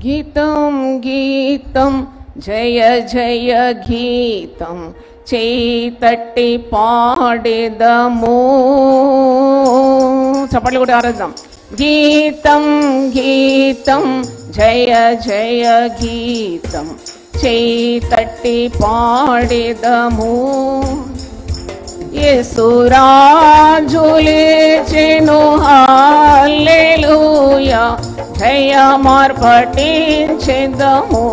గీతం గీతం జయ జయ గీతం చేతట్టి పాడేదము. చప్పట్లు కూడా ఆరాధన. గీతం గీతం జయ జయ గీతం చేతట్టి పాడేదము. యేసురాజు లేచెను హల్లెలూయా, జయమార్పటించెదము.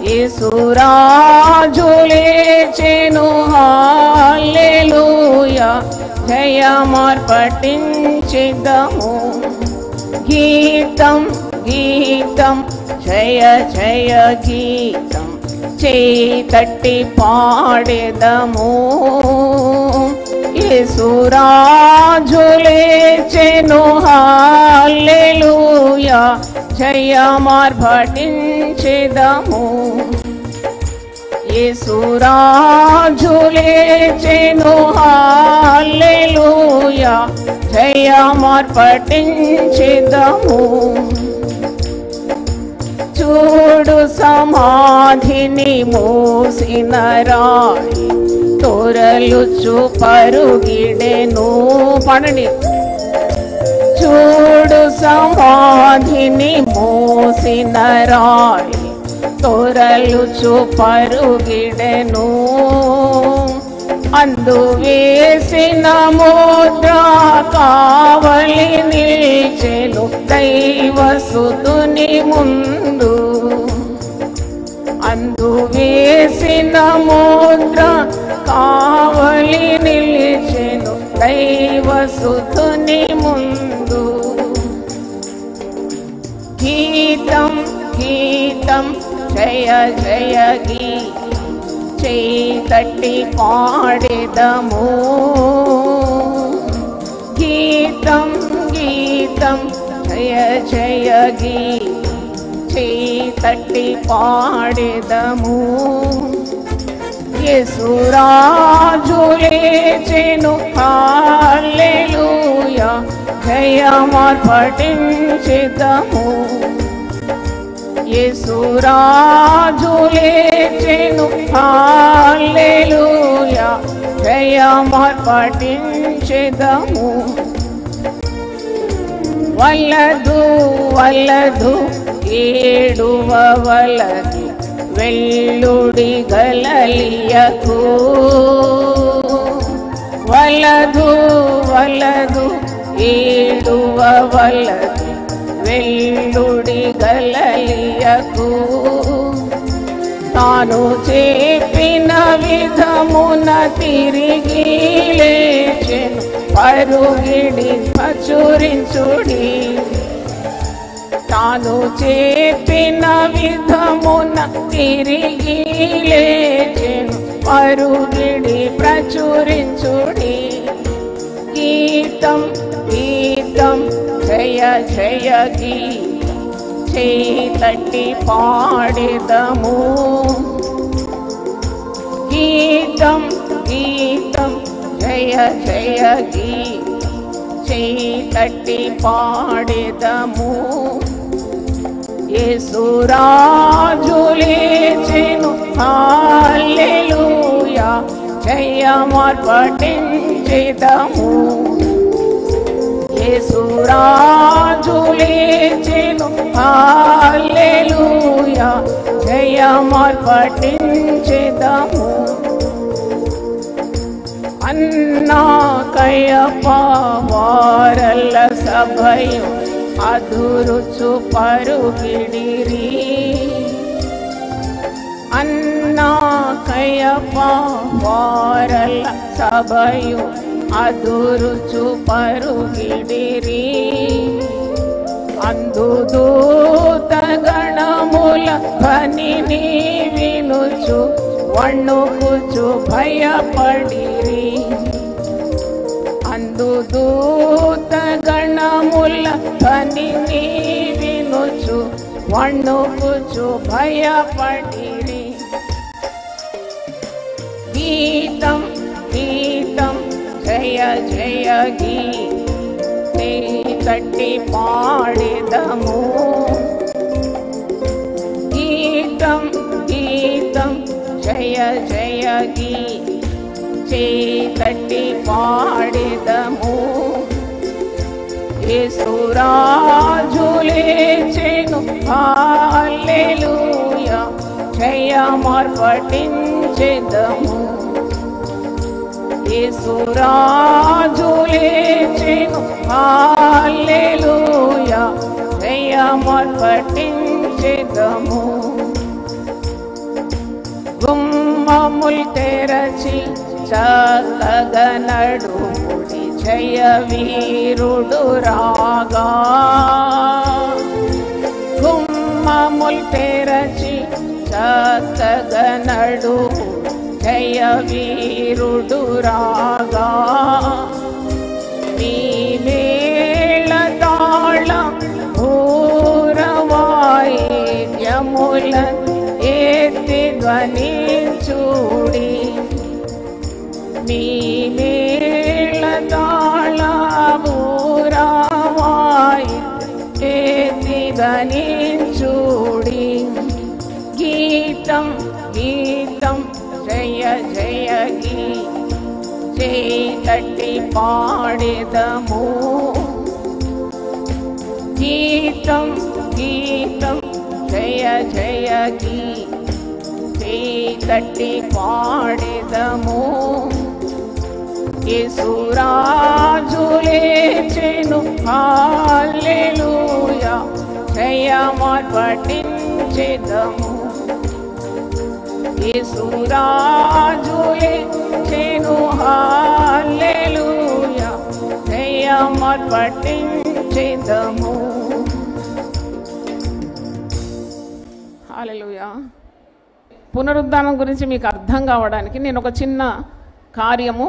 యేసురాజు లేచెను హల్లెలూయా, జయమార్పటించెదము. గీతం గీతం జయ జయ గీతం చేతట్టి పాడేదము. యేసురాజు లేచెను హల్లెలూయా, జయమార్పటించెదము. యేసురాజు లేచెను హల్లెలూయా, జయమార్పటించెదము. చూడు సమాధిని మూసిన రాయి తొరలుచు పరుగిడెను. పడండి. చూడు సమాధిని మూసిన రాయి తొరలుచు పరుగిడెను. అందు వేసిన ముద్ర కావలి నిల్చెను దైవసుతుని ముందు. అందు వేసిన ముద్ర కావలి నిల్చెను దైవసుతుని ముందు. గీతం గీతం జయ జయ గీతం చేతట్టి పాడేదము. గీతం గీతం జయ జయ గీతం చేతట్టి పాడేదము. యేసురాజు లేచెను హల్లెలూయా, జయమార్పటించెదము. యేసురాజు లేచెను హల్లెలూయా, జయమార్పటించెదము. వలదు వలదు ఏడువవలదు వెల్లుడి గలిలయకు. వలదు వలదు ఏడువవలదు వెల్లుడి గలిలయకు. తాను చెప్పిన విధమున తిరిగి లేచెను పరుగిడి ప్రచురించుడి. తాను చెప్పిన విధమున తిరిగి లేచెను పరుగిడి ప్రచురించుడి. గీతం గీతం జయ జయ గీతం చేతట్టి పాడేదము. గీతం గీతం జయ జయ గీతం చేతట్టి పాడేదము. యేసురాజు లేచెను హల్లెలూయా, జయమార్పటించెదము. యేసురాజు లేచెను హల్లెలూయా, జయమార్పటించెదము. అన్నా కయప వారల సభయు అదురుచు పరుగిడిరి. అన్నా కయప వారల సభయు అదురుచు పరుగిడిరి. అందు దూత గణముల ధ్వనిని వినుచు వణుకుచు భయపడిరి. అందు దూత గణముల ధ్వనిని వినుచు వణుకుచు భయపడిరి. గీతం గీతం జయ జయ గీతం తట్టి పాడెదము. జయగి చేతట్టి పాడెదము యేసురాజు లేచెను హల్లెలూయా జయమర్పటించెదము యేసురాజు లేచెను హల్లెలూయా జయమర్పటించెదము గుమ్మముల్ తెరచి చక్కగా నడుముడి జయ వీరుడు రాగా గుమ్మముల్ తెరచి చక్కగా నడుము జయ వీరుడు రాగా నీ మేళ తాళం పూరవాయిద్యముల ఎత్తి ధ్వనించుడి నీ మేళ తాళ పూరవాయిద్యం ఎత్తి ధ్వనించుడి గీతం గీతం జయ జయ గీ చేతట్టి పాడెదము గీతం గీతం జయ జయ గీ చేతట్టి పాడెదము యేసురాజు లేచెను హల్లెలూయా జయమర్పటించెదము యేసురాజు లేచెను హల్లెలూయా జయమర్పటించెదము హల్లెలూయా. పునరుద్ధానం గురించి మీకు అర్థం కావడానికి నేను ఒక చిన్న కార్యము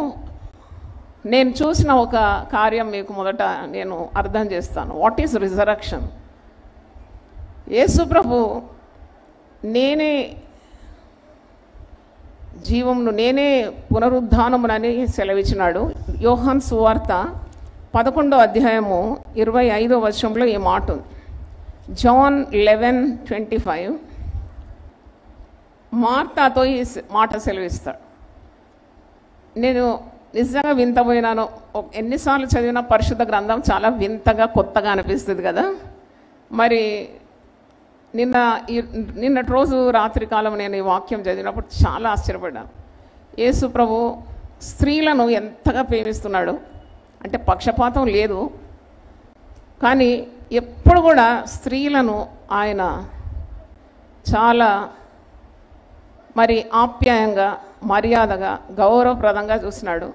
నేను చూసిన ఒక కార్యం మీకు మొదట నేను అర్థం చేస్తాను. What is resurrection? యేసు ప్రభు నేనే జీవమును నేనే పునరుద్ధానమునని సెలవిచ్చినాడు. యోహాను సువార్త 11వ అధ్యాయము 25వ వచనంలో ఈ మాట ఉంది. జాన్ 11:25 మార్తాతో ఈ మాట సెలవిస్తాడు. నేను నిజంగా వింతపోయినాను. ఎన్నిసార్లు చదివిన పరిశుద్ధ గ్రంథం చాలా వింతగా కొత్తగా అనిపిస్తుంది కదా. మరి నిన్నటి రోజు రాత్రికాలం నేను ఈ వాక్యం చదివినప్పుడు చాలా ఆశ్చర్యపడ్డాను. యేసు ప్రభు స్త్రీలను ఎంతగా ప్రేమిస్తున్నాడు అంటే పక్షపాతం లేదు, కానీ ఎప్పుడు కూడా స్త్రీలను ఆయన చాలా మరి ఆప్యాయంగా మర్యాదగా గౌరవప్రదంగా చూసినాడు.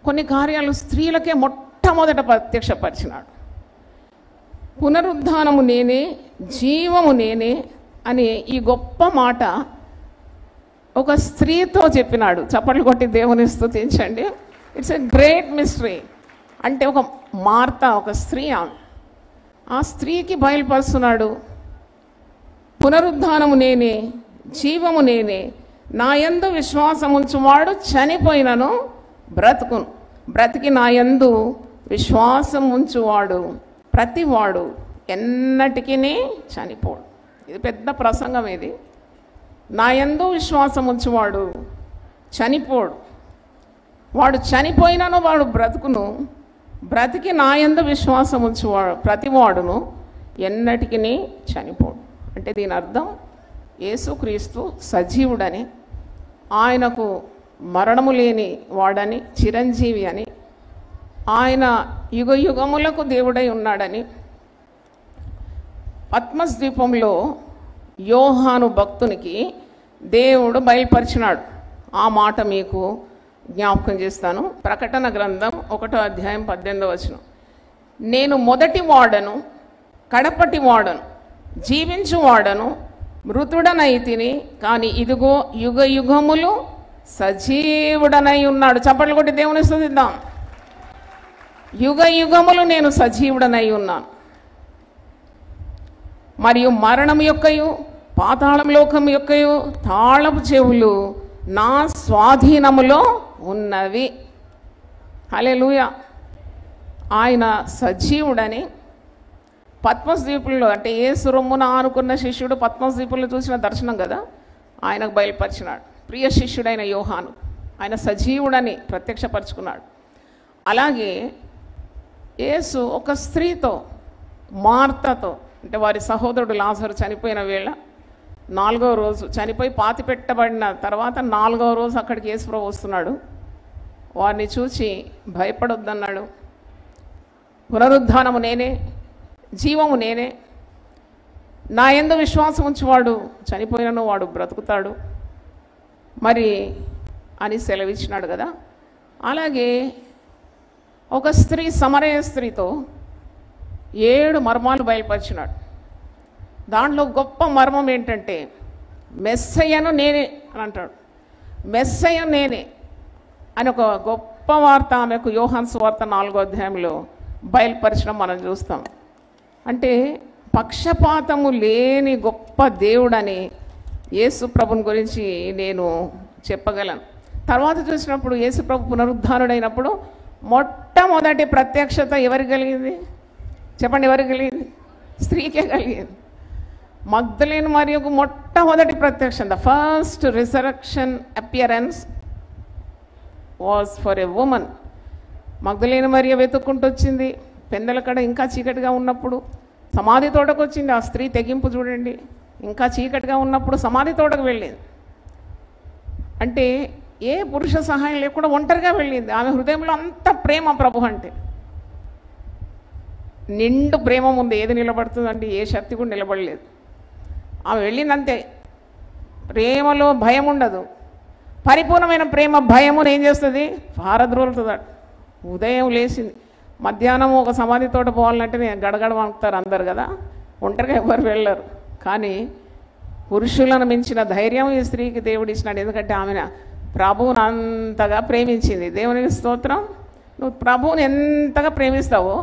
కొన్ని కార్యాలు స్త్రీలకే మొట్టమొదట ప్రత్యక్షపరిచినాడు. పునరుద్ధానము నేనే, జీవము నేనే అని ఈ గొప్ప మాట ఒక స్త్రీతో చెప్పినాడు. చప్పట్లు కొట్టి దేవుని స్తుతించండి. It's a great mystery. అంటే ఒక మార్త, ఒక స్త్రీ, ఆ స్త్రీకి బయలుపరుస్తున్నాడు పునరుద్ధానము నేనే, జీవము నేనే, నా యందు విశ్వాసముంచువాడు చనిపోయినను బ్రతుకును, బ్రతికి నా యందు విశ్వాసం ఉంచువాడు ప్రతివాడు ఎన్నటికీ చనిపోడు. ఇది పెద్ద ప్రసంగం. ఇది నా యందు విశ్వాసం ఉంచువాడు చనిపోడు, వాడు చనిపోయినను వాడు బ్రతుకును, బ్రతికి నా యందు విశ్వాసం ఉంచువాడు ప్రతివాడును ఎన్నటికీ చనిపోడు. అంటే దీని అర్థం యేసుక్రీస్తు సజీవుడని, ఆయనకు మరణము లేని వాడని, చిరంజీవి అని, ఆయన యుగ యుగములకు దేవుడై ఉన్నాడని పద్మస్ ద్వీపంలో యోహాను భక్తునికి దేవుడు బయలుపరిచినాడు. ఆ మాట మీకు జ్ఞాపకం చేస్తాను. ప్రకటన గ్రంథం 1వ అధ్యాయం 18వ వచనం. నేను మొదటి వాడను, కడపటి వాడను, జీవించు వాడను, మృతుడనైతిని, కానీ ఇదిగో యుగ యుగములు సజీవుడనై ఉన్నాడు. చప్పట్లు కొట్టి దేవుని స్తుతిద్దాం. యుగ యుగములు నేను సజీవుడనై ఉన్నాను, మరియు మరణం యొక్కయు పాతాళం లోకం యొక్కయు తాళపు చెవులు నా స్వాధీనములో ఉన్నవి. హల్లెలూయా. ఆయన సజీవుడని పద్మస్ ద్వీపుల్లో, అంటే యేసు రొమ్మున ఆనుకున్న శిష్యుడు పద్మస్ ద్వీపుల్లో చూసిన దర్శనం కదా, ఆయనకు బయలుపరిచినాడు ప్రియ శిష్యుడైన యోహాను. ఆయన సజీవుడని ప్రత్యక్షపరుచుకున్నాడు. అలాగే యేసు ఒక స్త్రీతో, మార్తతో, అంటే వారి సహోదరుడు లాజరు చనిపోయిన వేళ 4వ రోజు చనిపోయి పాతి పెట్టబడిన తర్వాత 4వ రోజు అక్కడికి యేసుప్రభు వస్తున్నాడు. వారిని చూచి భయపడొద్దన్నాడు. పునరుద్ధానము నేనే, జీవము నేనే, నా యందు విశ్వాసం ఉంచువాడు చనిపోయినను వాడు బ్రతుకుతాడు మరి అని సెలవిచ్చినాడు కదా. అలాగే ఒక స్త్రీ, సమరయ స్త్రీతో 7 మర్మాలు బయలుపరిచినాడు. దాంట్లో గొప్ప మర్మం ఏంటంటే మెస్సయ్యను నేనే అని అంటాడు. మెస్సయ్య నేనే అని ఒక గొప్ప వార్త ఆమెకు యోహాను సువార్త 4వ అధ్యాయంలో బయలుపరచడం మనం చూస్తాం. అంటే పక్షపాతము లేని గొప్ప దేవుడని యేసు ప్రభుని గురించి నేను చెప్పగలను. తర్వాత చూసినప్పుడు యేసు ప్రభు పునరుద్ధానుడైనప్పుడు మొట్టమొదటి ప్రత్యక్షత ఎవరికి కలిగింది చెప్పండి? ఎవరికి కలిగింది? స్త్రీకే కలిగింది. మగ్దలేను మరియకు మొట్టమొదటి ప్రత్యక్షం, the first resurrection appearance was for a woman. మగ్దలేను మరియ వెతుక్కుంటూ వచ్చింది. పెందల కడ ఇంకా చీకటిగా ఉన్నప్పుడు సమాధి తోటకు వచ్చింది. ఆ స్త్రీ తెగింపు చూడండి. ఇంకా చీకటిగా ఉన్నప్పుడు సమాధి తోటకు వెళ్ళింది. అంటే ఏ పురుష సహాయం లేకుండా ఒంటరిగా వెళ్ళింది. ఆమె హృదయంలో అంత ప్రేమ ప్రభు అంటే. నిండు ప్రేమ ఉంది. ఏది నిలబడుతుందంటే ఏ శక్తి కూడా నిలబడలేదు. ఆమె వెళ్ళిందంతే. ప్రేమలో భయం ఉండదు. పరిపూర్ణమైన ప్రేమ భయమును ఏం చేస్తుంది? పారద్రోలుతుందట. ఉదయం లేచింది, మధ్యాహ్నం ఒక సమాధి తోట పోవాలంటే నేను గడగడ వణుకుతారు అందరు కదా, ఒంటరిగా ఎవరు వెళ్ళరు. కానీ పురుషులను మించిన ధైర్యం ఈ స్త్రీకి దేవుడు ఇచ్చినాడు. ఎందుకంటే ఆమె ప్రభువుని అంతగా ప్రేమించింది. దేవునికి స్తోత్రం. నువ్వు ప్రభువుని ఎంతగా ప్రేమిస్తావో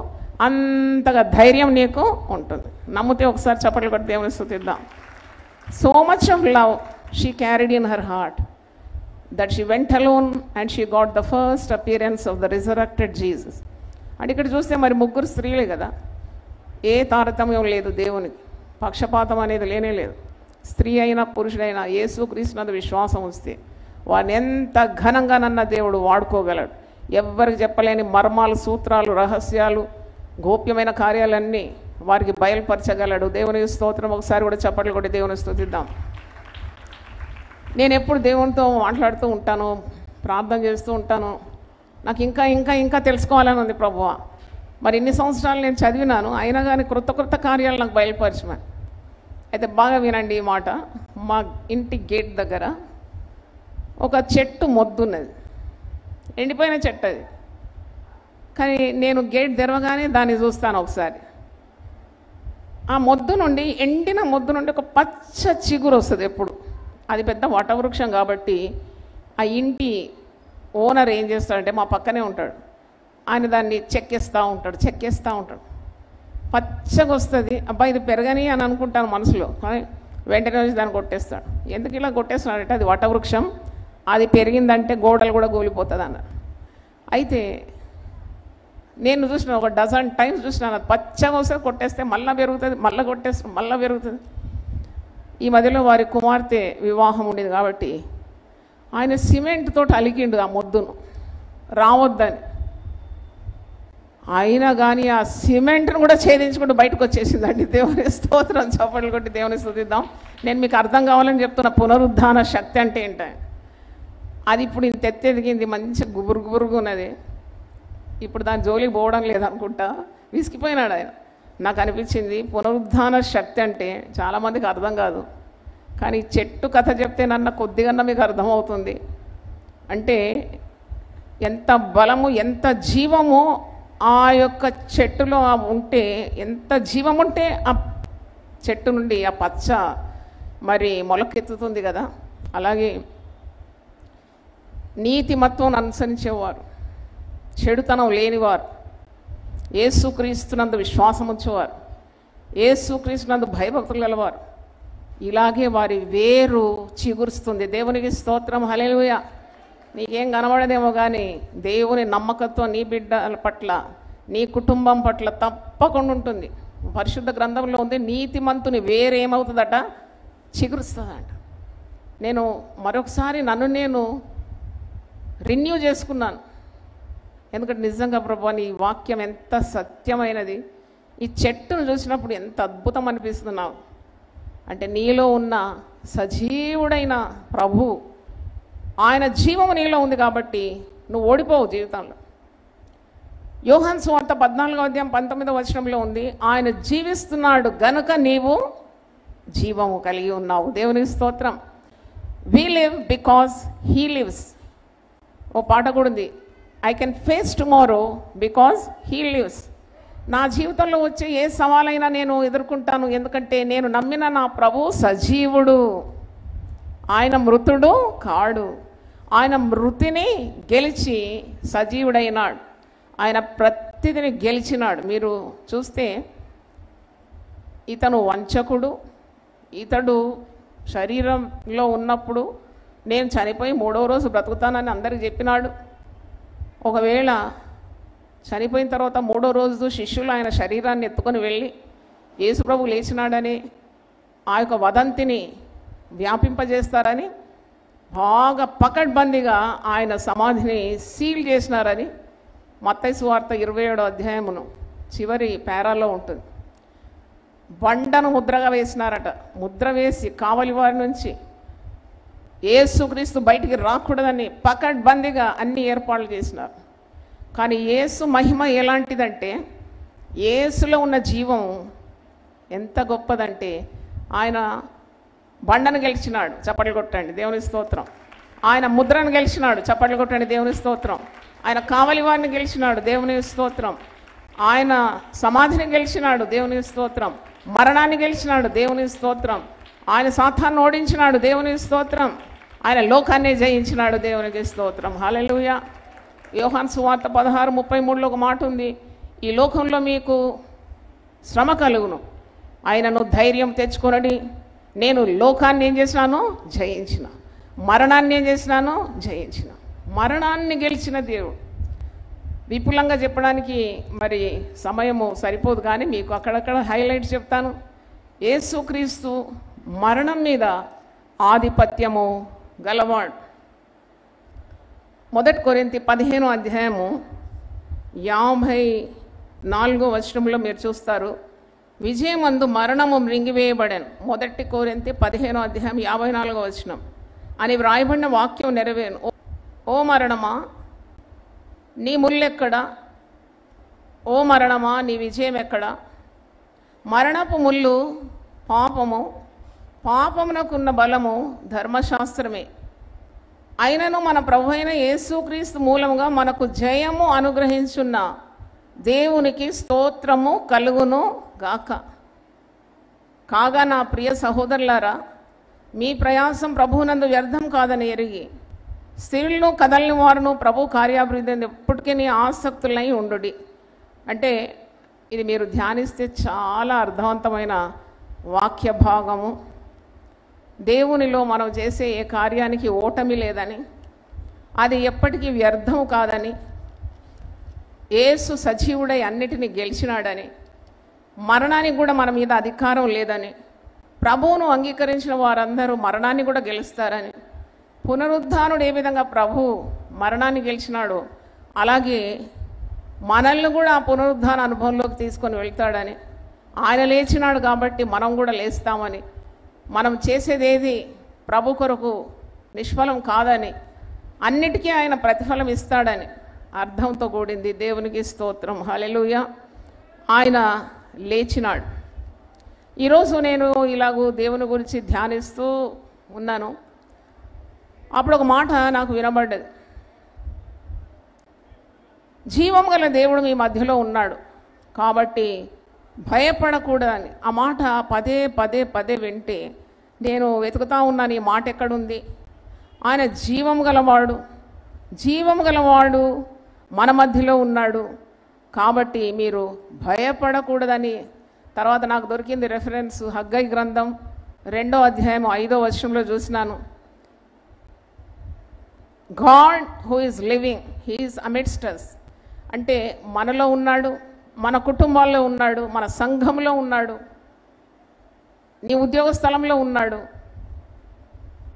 అంతగా ధైర్యం నీకు ఉంటుంది. నమ్మితే ఒకసారి చప్పట్లు కొట్టి దేవుని స్తుతిద్దాం. So much of love she carried in her heart that she went alone and she got the first appearance of the resurrected Jesus. అంటే ఇక్కడ చూస్తే మరి 3 స్త్రీలే కదా, ఏ తారతమ్యం లేదు. దేవునికి పక్షపాతం అనేది లేనే లేదు. స్త్రీ అయినా పురుషుడైనా యేసుక్రీస్తునందు విశ్వాసం ఉంచితే వారిని ఎంత ఘనంగా నన్న దేవుడు వాడుకోగలడు. ఎవ్వరికి చెప్పలేని మర్మాలు, సూత్రాలు, రహస్యాలు, గోప్యమైన కార్యాలన్నీ వారికి బయలుపరచగలడు. దేవుని స్తోత్రం. ఒకసారి కూడా చప్పట్లు కొట్టి దేవుని స్తుతిద్దాం. నేను ఎప్పుడు దేవునితో మాట్లాడుతూ ఉంటాను, ప్రార్థన చేస్తూ ఉంటాను. నాకు ఇంకా ఇంకా ఇంకా తెలుసుకోవాలని ఉంది ప్రభువా. మరి ఇన్ని సంవత్సరాలు నేను చదివినాను, అయినా కానీ క్రొత్త కార్యాలు నాకు బయలుపరచమని. అయితే బాగా వినండి ఈ మాట. మా ఇంటి గేట్ దగ్గర ఒక చెట్టు మొద్దున్నది, ఎండిపోయిన చెట్టు అది. కానీ నేను గేట్ తెరవగానే దాన్ని చూస్తాను ఒకసారి. ఆ మొద్దు నుండి, ఎండిన మొద్దు నుండి ఒక పచ్చ చిగురు వస్తుంది ఎప్పుడు. అది పెద్ద వటవృక్షం కాబట్టి ఆ ఇంటి ఓనర్ ఏం చేస్తాడంటే, మా పక్కనే ఉంటాడు ఆయన, దాన్ని చెక్కేస్తూ ఉంటాడు. పచ్చగా వస్తుంది. అబ్బా ఇది పెరగని అని అనుకుంటాను మనసులో, కానీ వెంటనే వచ్చి దాన్ని కొట్టేస్తాడు. ఎందుకు ఇలా కొట్టేస్తున్నాడంటే అది వటవృక్షం, అది పెరిగిందంటే గోడలు కూడా కూలిపోతుంది అన్నారు. అయితే నేను చూసిన ఒక డజన్ టైమ్స్ చూసినాను. అది పచ్చగా వస్తుంది, కొట్టేస్తే మళ్ళీ పెరుగుతుంది, మళ్ళీ కొట్టేస్తే మళ్ళీ పెరుగుతుంది. ఈ మధ్యలో వారి కుమార్తె వివాహం ఉండేది కాబట్టి ఆయన సిమెంట్ తోటి అలికిండు ఆ మొద్దును రావద్దని. అయినా కానీ ఆ సిమెంట్ను కూడా ఛేదించుకుంటూ బయటకు వచ్చేసిందండి. దేవుని స్తోత్రం. చప్పట్లు కొట్టి దేవుని స్తుతిద్దాం. నేను మీకు అర్థం కావాలని చెప్తున్న పునరుద్ధాన శక్తి అంటే ఏంటంటే, అది ఇప్పుడు ఇంత ఎత్తెదిగింది, మంచి గుబురుగుబురుగు ఉన్నది. ఇప్పుడు దాని జోలికి పోవడం లేదనుకుంటా, విసిగిపోయినాడు ఆయన. నాకు అనిపించింది పునరుద్ధాన శక్తి అంటే చాలామందికి అర్థం కాదు, కానీ చెట్టు కథ చెప్తే నన్న కొద్దిగా మీకు అర్థమవుతుంది. అంటే ఎంత బలము, ఎంత జీవము ఆ యొక్క చెట్టులో ఉంటే, ఎంత జీవం ఉంటే ఆ చెట్టు నుండి ఆ పచ్చ మరి మొలకెత్తుతుంది కదా. అలాగే నీతిమత్వం అనుసరించేవారు, చెడుతనం లేనివారు, యేసుక్రీస్తునందు విశ్వాసం ఉంచేవారు, యేసుక్రీస్తునందు భయభక్తులు గలవారు, ఇలాగే వారి వేరు చిగురుస్తుంది. దేవునికి స్తోత్రం. హల్లెలూయా. నీకేం కనబడదేమో కానీ దేవుని నమ్మకత్వం నీ బిడ్డల పట్ల, నీ కుటుంబం పట్ల తప్పకుండా ఉంటుంది. పరిశుద్ధ గ్రంథంలో ఉంది, నీతిమంతుని వేరేమవుతుందట? చిగురుస్తుందట. నేను మరొకసారి నన్ను నేను రెన్యూ చేసుకున్నాను. ఎందుకంటే నిజంగా ప్రభు నీ వాక్యం ఎంత సత్యమైనది, ఈ చెట్టును చూసినప్పుడు ఎంత అద్భుతం అనిపిస్తున్నావు అంటే నీలో ఉన్న సజీవుడైన ప్రభు, ఆయన జీవము నీలో ఉంది కాబట్టి నువ్వు ఓడిపోవు జీవితంలో. యోహాను సువార్త 14వ అధ్యాయం 19వ వచనంలో ఉంది, ఆయన జీవిస్తున్నాడు గనుక నీవు జీవము కలిగి ఉన్నావు. దేవునికి స్తోత్రం. We live because he lives. ఓ పాట కూడా ఉంది, I can face tomorrow because he lives. నా జీవితంలో వచ్చే ఏ సవాలైనా నేను ఎదుర్కొంటాను, ఎందుకంటే నేను నమ్మిన నా ప్రభు సజీవుడు, ఆయన మృతుడు కాడు. ఆయన మృతిని గెలిచి సజీవుడైనాడు, ఆయన ప్రతిదిని గెలిచినాడు. మీరు చూస్తే ఇతను వంచకుడు, ఇతడు శరీరంలో ఉన్నప్పుడు నేను చనిపోయి 3వ రోజు బ్రతుకుతానని అందరికి చెప్పినాడు. ఒకవేళ చనిపోయిన తర్వాత 3వ రోజు శిష్యులు ఆయన శరీరాన్ని ఎత్తుకొని వెళ్ళి యేసుప్రభు లేచినాడని ఆ యొక్క వదంతిని వ్యాపింపజేస్తారని బాగా పకడ్బందీగా ఆయన సమాధిని సీల్ చేసినారని మత్తయి సువార్త 27వ అధ్యాయమును చివరి పేరాల్లో ఉంటుంది. బండను ముద్రగా వేసినారట. ముద్ర వేసి కావలి వారి నుంచి యేసుక్రీస్తు బయటికి రాకూడదని పకడ్బందీగా అన్ని ఏర్పాట్లు చేసినారు. కానీ యేసు మహిమ ఎలాంటిదంటే, యేసులో ఉన్న జీవం ఎంత గొప్పదంటే, ఆయన బండను గెలిచినాడు, చప్పట్లు కొట్టండి దేవుని స్తోత్రం. ఆయన ముద్రను గెలిచినాడు, చప్పట్లు కొట్టండి దేవుని స్తోత్రం. ఆయన కావలి వారిని గెలిచినాడు, దేవుని స్తోత్రం. ఆయన సమాధిని గెలిచినాడు, దేవుని స్తోత్రం. మరణాన్ని గెలిచినాడు, దేవుని స్తోత్రం. ఆయన సాతాన్ని ఓడించినాడు, దేవుని స్తోత్రం. ఆయన లోకాన్ని జయించినాడు, దేవునికి స్తోత్రం. హల్లెలూయా. యోహాను సువార్త 16:33లో ఒక మాట ఉంది, ఈ లోకంలో మీకు శ్రమ కలుగును, ఆయనను ధైర్యం తెచ్చుకొనడి, నేను లోకాన్ని ఏం చేసినాను, జయించిన. మరణాన్ని ఏం చేసినాను, జయించిన. మరణాన్ని గెలిచిన దేవుడు. విపులంగా చెప్పడానికి మరి సమయము సరిపోదు, కానీ మీకు అక్కడక్కడ హైలైట్స్ చెప్తాను. యేసుక్రీస్తు మరణం మీద ఆధిపత్యము గలవాడు. 1 కొరింథీ 15వ అధ్యాయము 54వ వచనంలో మీరు చూస్తారు, విజయమందు మరణము మృంగివేయబడెను. 1 కొరింథీ 15వ అధ్యాయం 54వ వచనం అని వ్రాయబడిన వాక్యం నెరవేరును. ఓ మరణమా నీ ముల్లెక్కడా, ఓ మరణమా నీ విజయం ఎక్కడా? మరణపు ముళ్ళు పాపము, పాపమునకున్న బలము ధర్మశాస్త్రమే. అయినను మన ప్రభు అయిన యేసుక్రీస్తు మూలముగా మనకు జయము అనుగ్రహించున్న దేవునికి స్తోత్రము కలుగును గాక. కాగా నా ప్రియ సహోదరులారా, మీ ప్రయాసం ప్రభువునందు వ్యర్థం కాదని ఎరిగి స్త్రీలను కదలని వారును ప్రభు కార్యాభివృద్ధి ఎప్పటికీ ఆసక్తులై ఉండుడి. అంటే ఇది మీరు ధ్యానిస్తే చాలా అర్థవంతమైన వాక్య భాగము. దేవునిలో మనం చేసే ఏ కార్యానికి ఓటమి లేదని, అది ఎప్పటికీ వ్యర్థం కాదని, యేసు సజీవుడై అన్నిటినీ గెలిచినాడని, మరణానికి కూడా మన మీద అధికారం లేదని, ప్రభువును అంగీకరించిన వారందరూ మరణాన్ని కూడా గెలుస్తారని, పునరుద్ధానుడు ఏ విధంగా ప్రభు మరణాన్ని గెలిచినాడో అలాగే మనల్ని కూడా ఆ పునరుద్ధాన అనుభవంలోకి తీసుకొని వెళ్తాడని, ఆయన లేచినాడు కాబట్టి మనం కూడా లేస్తామని, మనం చేసేదేది ప్రభు కొరకు నిష్ఫలం కాదని, అన్నిటికీ ఆయన ప్రతిఫలం ఇస్తాడని అర్థంతో కూడింది. దేవునికి స్తోత్రం. హల్లెలూయా. ఆయన లేచినాడు. ఈరోజు నేను ఇలాగూ దేవుని గురించి ధ్యానిస్తూ ఉన్నాను. అప్పుడు ఒక మాట నాకు వినబడ్డది, జీవం గల దేవుడు మీ మధ్యలో ఉన్నాడు కాబట్టి భయపడకూడదని. ఆ మాట పదే పదే పదే వింటే నేను వెతుకుతా ఉన్నాను, ఈ మాట ఎక్కడుంది. ఆయన జీవం గలవాడు, జీవం గలవాడు మన మధ్యలో ఉన్నాడు కాబట్టి మీరు భయపడకూడదని. తర్వాత నాకు దొరికింది రెఫరెన్స్, హగ్గై గ్రంథం 2వ అధ్యాయం 5వ వచనంలో చూసినాను. God who is living, he is amidst us. అంటే మనలో ఉన్నాడు, మన కుటుంబాల్లో ఉన్నాడు, మన సంఘంలో ఉన్నాడు, నీ ఉద్యోగ స్థలంలో ఉన్నాడు.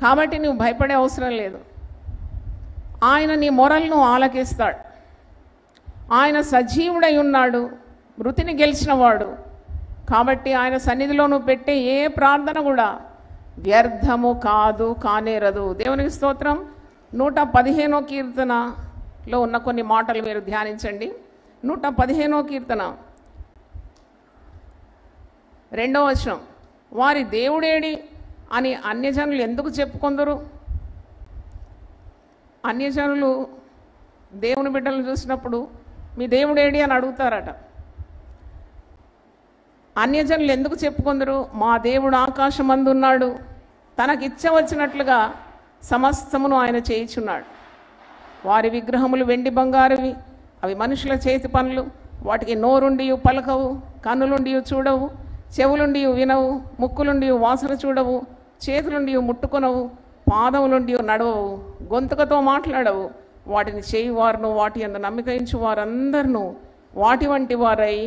కాబట్టి నువ్వు భయపడే అవసరం లేదు. ఆయన నీ మొరలను ఆలకిస్తాడు. ఆయన సజీవుడై ఉన్నాడు, మృతిని గెలిచినవాడు. కాబట్టి ఆయన సన్నిధిలో నువ్వు పెట్టే ఏ ప్రార్థన కూడా వ్యర్థము కాదు, కానేరదు. దేవునికి స్తోత్రం. 115వ కీర్తనలో ఉన్న కొన్ని మాటలు మీరు ధ్యానించండి. 115వ కీర్తన 2వ వచనం, వారి దేవుడేడి అని అన్యజనులు ఎందుకు చెప్పుకొందరు? అన్యజనులు దేవుని బిడ్డలను చూసినప్పుడు మీ దేవుడేడి అని అడుగుతారట. అన్యజనులు ఎందుకు చెప్పుకొందరు? మా దేవుడు ఆకాశమందు ఉన్నాడు, తనకిచ్చ వచ్చినట్లుగా సమస్తమును ఆయన చేయుచున్నాడు. వారి విగ్రహములు వెండి బంగారువి, అవి మనుషుల చేతి పనులు. వాటికి నోరుండి పలకవు, కన్నులుండి చూడవు, చెవులుండి వినవు, ముక్కులుండి వాసన చూడవు, చేతులుండి ముట్టుకొనవు, పాదములుండి నడవవు, గొంతుకతో మాట్లాడవు. వాటిని చేయువారును వాటి యందు నమ్మికయించు వారందరూ వాటి వంటి వారై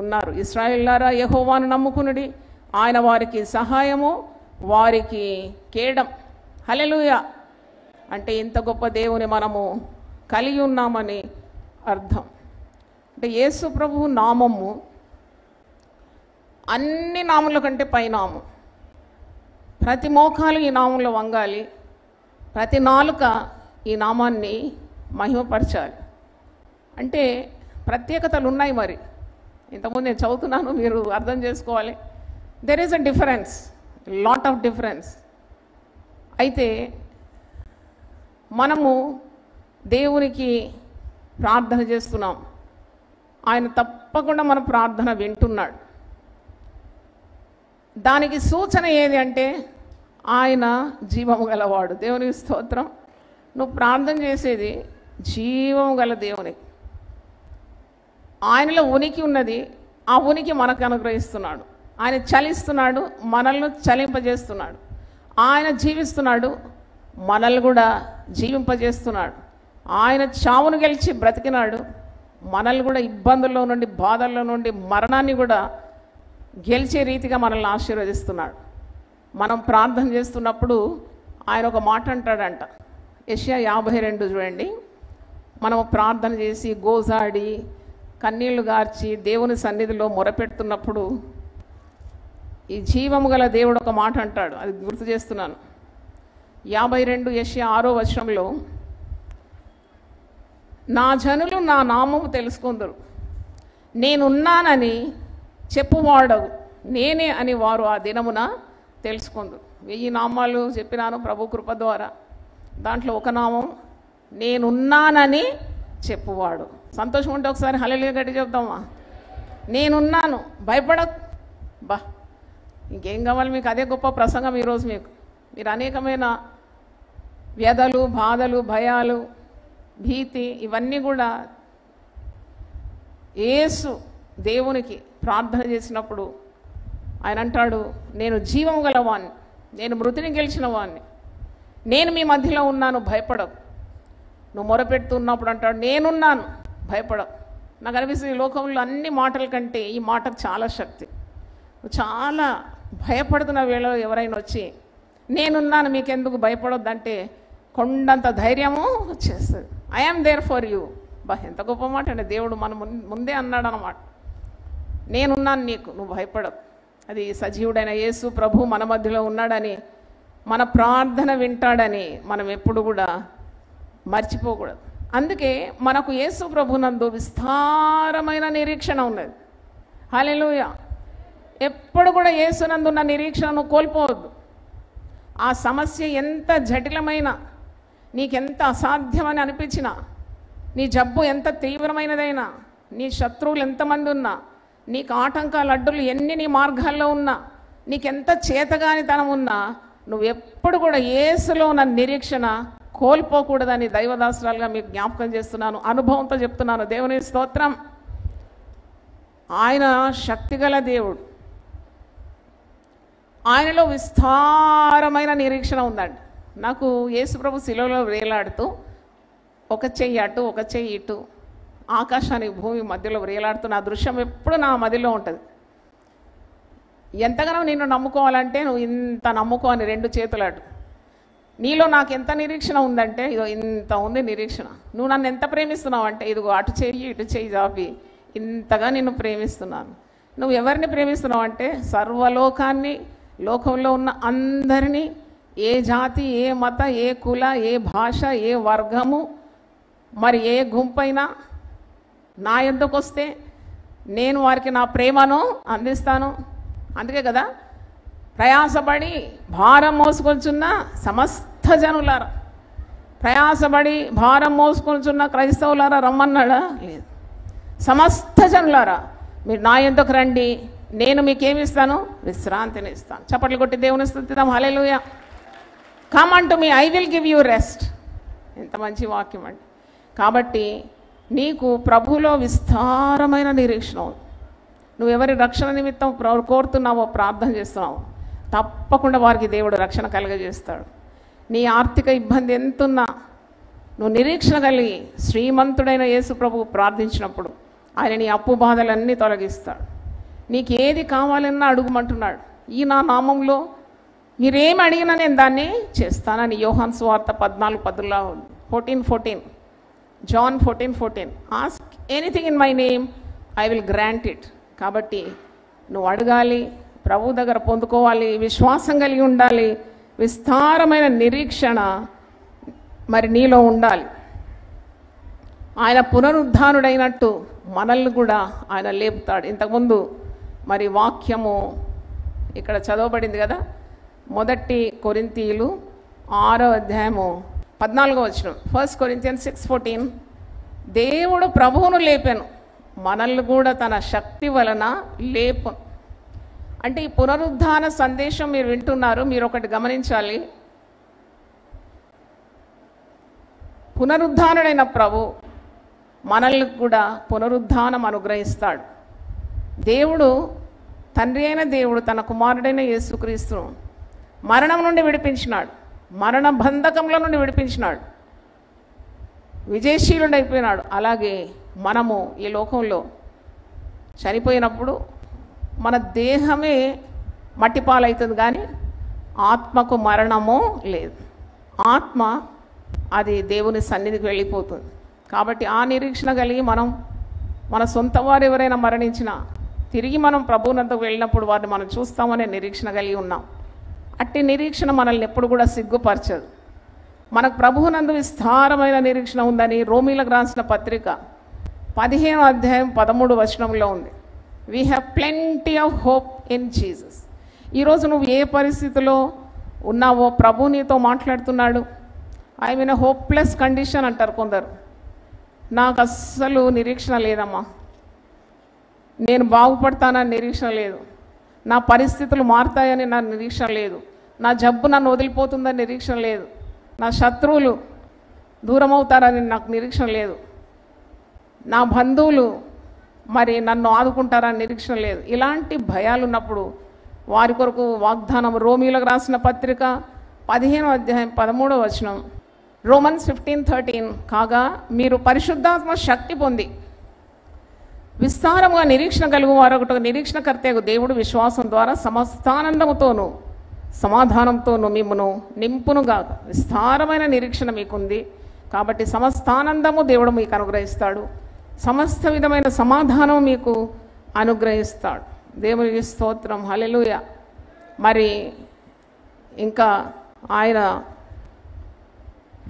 ఉన్నారు. ఇశ్రాయేలులారా, యెహోవాను నమ్ముకునుడి, ఆయన వారికి సహాయము, వారికి కేడం. హల్లెలూయా. అంటే ఇంత గొప్ప దేవుని మనము కలిగి ఉన్నామని అర్థం. అంటే యేసు ప్రభువు నామము అన్ని నాముల కంటే పైనాము. ప్రతి మోకాలు ఈ నామంలో వంగాలి, ప్రతి నాలుక ఈ నామాన్ని మహిమపరచాలి. అంటే ప్రత్యేకతలు ఉన్నాయి. మరి ఇంతకుముందు నేను చదువుతున్నాను, మీరు అర్థం చేసుకోవాలి. There is a difference, lot of difference. అయితే మనము దేవునికి ప్రార్థన చేస్తున్నాం, ఆయన తప్పకుండా మన ప్రార్థన వింటున్నాడు. దానికి సూచన ఏది అంటే ఆయన జీవము గలవాడు. దేవునికి స్తోత్రం. నువ్వు ప్రార్థన చేసేది జీవము గల దేవునికి. ఆయనలో ఉనికి ఉన్నది, ఆ ఉనికి మనకు అనుగ్రహిస్తున్నాడు. ఆయన చలిస్తున్నాడు, మనల్ని చలింపజేస్తున్నాడు. ఆయన జీవిస్తున్నాడు, మనల్ని కూడా జీవింపజేస్తున్నాడు. ఆయన చావును గెలిచి బ్రతికినాడు, మనల్ని కూడా ఇబ్బందుల్లో నుండి, బాధల్లో నుండి, మరణాన్ని కూడా గెలిచే రీతిగా మనల్ని ఆశీర్వదిస్తున్నాడు. మనం ప్రార్థన చేస్తున్నప్పుడు ఆయన ఒక మాట అంటాడంట. యెషయా 52 చూడండి. మనం ప్రార్థన చేసి గోజాడి కన్నీళ్లు గార్చి దేవుని సన్నిధిలో మొరపెడుతున్నప్పుడు ఈ జీవము గల దేవుడు ఒక మాట అంటాడు. అది గుర్తు చేస్తున్నాను. 52 యెషయా 6వ వచనంలో, నా జనులు నా నామము తెలుసుకొందురు, నేనున్నానని చెప్పువాడవు నేనే అని వారు ఆ దినమున తెలుసుకొందురు. 1000 నామాలు చెప్పినాను ప్రభు కృప ద్వారా. దాంట్లో ఒక నామం నేనున్నానని చెప్పువాడు. సంతోషం ఉంటే ఒకసారి హల్లెలూయా గట్టి చెప్దామా? నేనున్నాను, భయపడకు. బా, ఇంకేం కావాలి మీకు? అదే గొప్ప ప్రసంగం ఈరోజు మీకు. మీరు అనేకమైన వ్యధలు, బాధలు, భయాలు, భీతి ఇవన్నీ కూడా యేసు దేవునికి ప్రార్థన చేసినప్పుడు ఆయన అంటాడు, నేను జీవము గలవాణ్ణి, నేను మృతిని గెలిచిన వాణ్ణి, నేను మీ మధ్యలో ఉన్నాను, భయపడకు. నువ్వు మొరపెడుతున్నప్పుడు అంటాడు, నేనున్నాను, భయపడకు. నాకు అనిపిస్తుంది ఈ లోకంలో అన్ని మాటల కంటే ఈ మాటకు చాలా శక్తి. చాలా భయపడుతున్న వేళ ఎవరైనా వచ్చి నేనున్నాను మీకెందుకు భయపడొద్దంటే కొండంత ధైర్యము వచ్చేస్తుంది. I'm there for you. బా, ఎంత గొప్ప మాట అండి. దేవుడు మన ముందే అన్నాడు అన్నమాట, నేనున్నాను నీకు, నువ్వు భయపడవు. అది సజీవుడైన యేసు ప్రభు మన మధ్యలో ఉన్నాడని, మన ప్రార్థన వింటాడని మనం ఎప్పుడు కూడా మర్చిపోకూడదు. అందుకే మనకు యేసు ప్రభునందు విస్తారమైన నిరీక్షణ ఉన్నది. హల్లెలూయా. ఎప్పుడు కూడా యేసునందున్న నిరీక్షణను కోల్పోవద్దు. ఆ సమస్య ఎంత జటిలమైన, నీకెంత అసాధ్యమని అనిపించినా, నీ జబ్బు ఎంత తీవ్రమైనదైనా, నీ శత్రువులు ఎంతమంది ఉన్నా, నీకు ఆటంకాలు అడ్డులు ఎన్ని నీ మార్గాల్లో ఉన్నా, నీకెంత చేతగానితనం ఉన్నా, నువ్వు ఎప్పుడు కూడా యేసులో ఉన్న నిరీక్షణ కోల్పోకూడదని దైవదాసురాలుగా మీకు జ్ఞాపకం చేస్తున్నాను, అనుభవంతో చెప్తున్నాను. దేవుని స్తోత్రం. ఆయన శక్తిగల దేవుడు, ఆయనలో విస్తారమైన నిరీక్షణ ఉందండి. నాకు యేసుప్రభు శిలువలో వేలాడుతూ ఒక చెయ్యి అటు ఒక చెయ్యి ఇటు ఆకాశానికి భూమి మధ్యలో వేలాడుతున్న ఆ దృశ్యం ఎప్పుడు నా మదిలో ఉంటుంది. ఎంతగానో నిన్ను నమ్ముకోవాలంటే నువ్వు ఇంత నమ్ముకో అని 2 చేతులు అటు. నీలో నాకు ఎంత నిరీక్షణ ఉందంటే ఇదో ఇంత ఉంది నిరీక్షణ. నువ్వు నన్ను ఎంత ప్రేమిస్తున్నావు అంటే ఇదిగో అటు చెయ్యి ఇటు చెయ్యి జాపి ఇంతగా నిన్ను ప్రేమిస్తున్నాను. నువ్వు ఎవరిని ప్రేమిస్తున్నావు అంటే సర్వలోకాన్ని, లోకంలో ఉన్న అందరినీ, ఏ జాతి, ఏ మత, ఏ కుల, ఏ భాష, ఏ వర్గము, మరి ఏ గుంపైనా నా యొద్దకు వస్తే నేను వారికి నా ప్రేమను అందిస్తాను. అందుకే కదా ప్రయాసపడి భారం మోసుకొచ్చున్న సమస్త జనులారా, ప్రయాసపడి భారం మోసుకొచ్చున్న క్రైస్తవులారా రమ్మన్నాడా? లేదు. సమస్త జనులారా మీరు నా యొద్దకు రండి, నేను మీకేమి ఇస్తాను? విశ్రాంతిని ఇస్తాను. చప్పట్లు కొట్టి దేవుని స్తుతిద్దాం. హల్లెలూయా. Come unto me, I will give you rest. ఎంత మంచి వాక్యం అండి. కాబట్టి నీకు ప్రభువులో విస్తారమైన నిరీక్షణ ఉంది. నువ్వు ఎవరి రక్షణ నిమిత్తం కోరుతున్నావో, ప్రార్థన చేస్తున్నావో, తప్పకుండా వారికి దేవుడు రక్షణ కలుగజేస్తాడు. నీ ఆర్థిక ఇబ్బంది ఎంతున్నా నువ్వు నిరీక్షణ కలిగి శ్రీమంతుడైన యేసు ప్రభువు ప్రార్థించినప్పుడు ఆయన నీ అప్పు బాధలన్నీ తొలగిస్తాడు. నీకు ఏది కావాలన్నా అడుగుమంటున్నాడు. ఈ నా నామంలో మీరేమి అడిగినా నేను దాన్ని చేస్తానని యోహాను సువార్త 14:10 ఉంది. 14:14 John 14:14 ask anything in my name I will grant it. కాబట్టి నువ్వు అడగాలి, ప్రభు దగ్గర పొందుకోవాలి, విశ్వాసం కలిగి ఉండాలి, విస్తారమైన నిరీక్షణ మరి నీలో ఉండాలి. ఆయన పునరుద్ధానుడైనట్టు మనల్ని కూడా ఆయన లేపుతాడు. ఇంతకుముందు మరి వాక్యము ఇక్కడ చదవబడింది కదా, 1 కొరింథీయులు 6వ అధ్యాయము 14వ వచనం. 1 Corinthians 6:14 దేవుడు ప్రభువును లేపాను, మనల్ని కూడా తన శక్తి వలన లేపును. అంటే ఈ పునరుద్ధాన సందేశం మీరు వింటున్నారు. మీరు ఒకటి గమనించాలి, పునరుద్ధానుడైన ప్రభు మనల్ని కూడా పునరుద్ధానం అనుగ్రహిస్తాడు. దేవుడు, తండ్రి అయిన దేవుడు తన కుమారుడైన యేసుక్రీస్తును మరణం నుండి విడిపించినాడు, మరణ బంధకంలో నుండి విడిపించినాడు, విజయశీలుడు అయిపోయినాడు. అలాగే మనము ఈ లోకంలో చనిపోయినప్పుడు మన దేహమే మట్టిపాలవుతుంది, కానీ ఆత్మకు మరణము లేదు. ఆత్మ అది దేవుని సన్నిధికి వెళ్ళిపోతుంది. కాబట్టి ఆ నిరీక్షణ కలిగి మనం మన సొంత వారు ఎవరైనా మరణించినా తిరిగి మనం ప్రభువునంతకు వెళ్ళినప్పుడు వారిని మనం చూస్తామనే నిరీక్షణ కలిగి ఉన్నాం. అట్టి నిరీక్షణ మనల్ని ఎప్పుడు కూడా సిగ్గుపరచదు. మనకు ప్రభువునందు విస్తారమైన నిరీక్షణ ఉందని రోమీలకు రాసిన పత్రిక 15వ అధ్యాయం 13వ వచనంలో ఉంది. We have plenty of hope in Jesus. ఈరోజు నువ్వు ఏ పరిస్థితిలో ఉన్నావో ప్రభు నీతో మాట్లాడుతున్నాడు. ఐ మీన్ హోప్లెస్ కండిషన్ అంటారు కొందరు. నాకు అస్సలు నిరీక్షణ లేదమ్మా, నేను బాగుపడతానని నిరీక్షణ లేదు, నా పరిస్థితులు మారుతాయని నా నిరీక్షణ లేదు, నా జబ్బు నన్ను వదిలిపోతుందని నిరీక్షణ లేదు, నా శత్రువులు దూరం అవుతారని నాకు నిరీక్షణ లేదు, నా బంధువులు మరి నన్ను ఆదుకుంటారని నిరీక్షణ లేదు. ఇలాంటి భయాలు ఉన్నప్పుడు వారి కొరకు వాగ్దానం రోమీలకు రాసిన పత్రిక 15వ అధ్యాయం 13వ వచనం, Romans 15:13 కాగా మీరు పరిశుద్ధాత్మ శక్తి పొంది విస్తారముగా నిరీక్షణ కలుగు వారొకటి నిరీక్షణకర్తకు దేవుడు విశ్వాసం ద్వారా సమస్తానందముతోనూ సమాధానంతోనూ మిమ్మును నింపునుగా. విస్తారమైన నిరీక్షణ మీకుంది కాబట్టి సమస్తానందము దేవుడు మీకు అనుగ్రహిస్తాడు, సమస్త విధమైన సమాధానం మీకు అనుగ్రహిస్తాడు. దేవునికి స్తోత్రం. హల్లెలూయా. మరి ఇంకా ఆయన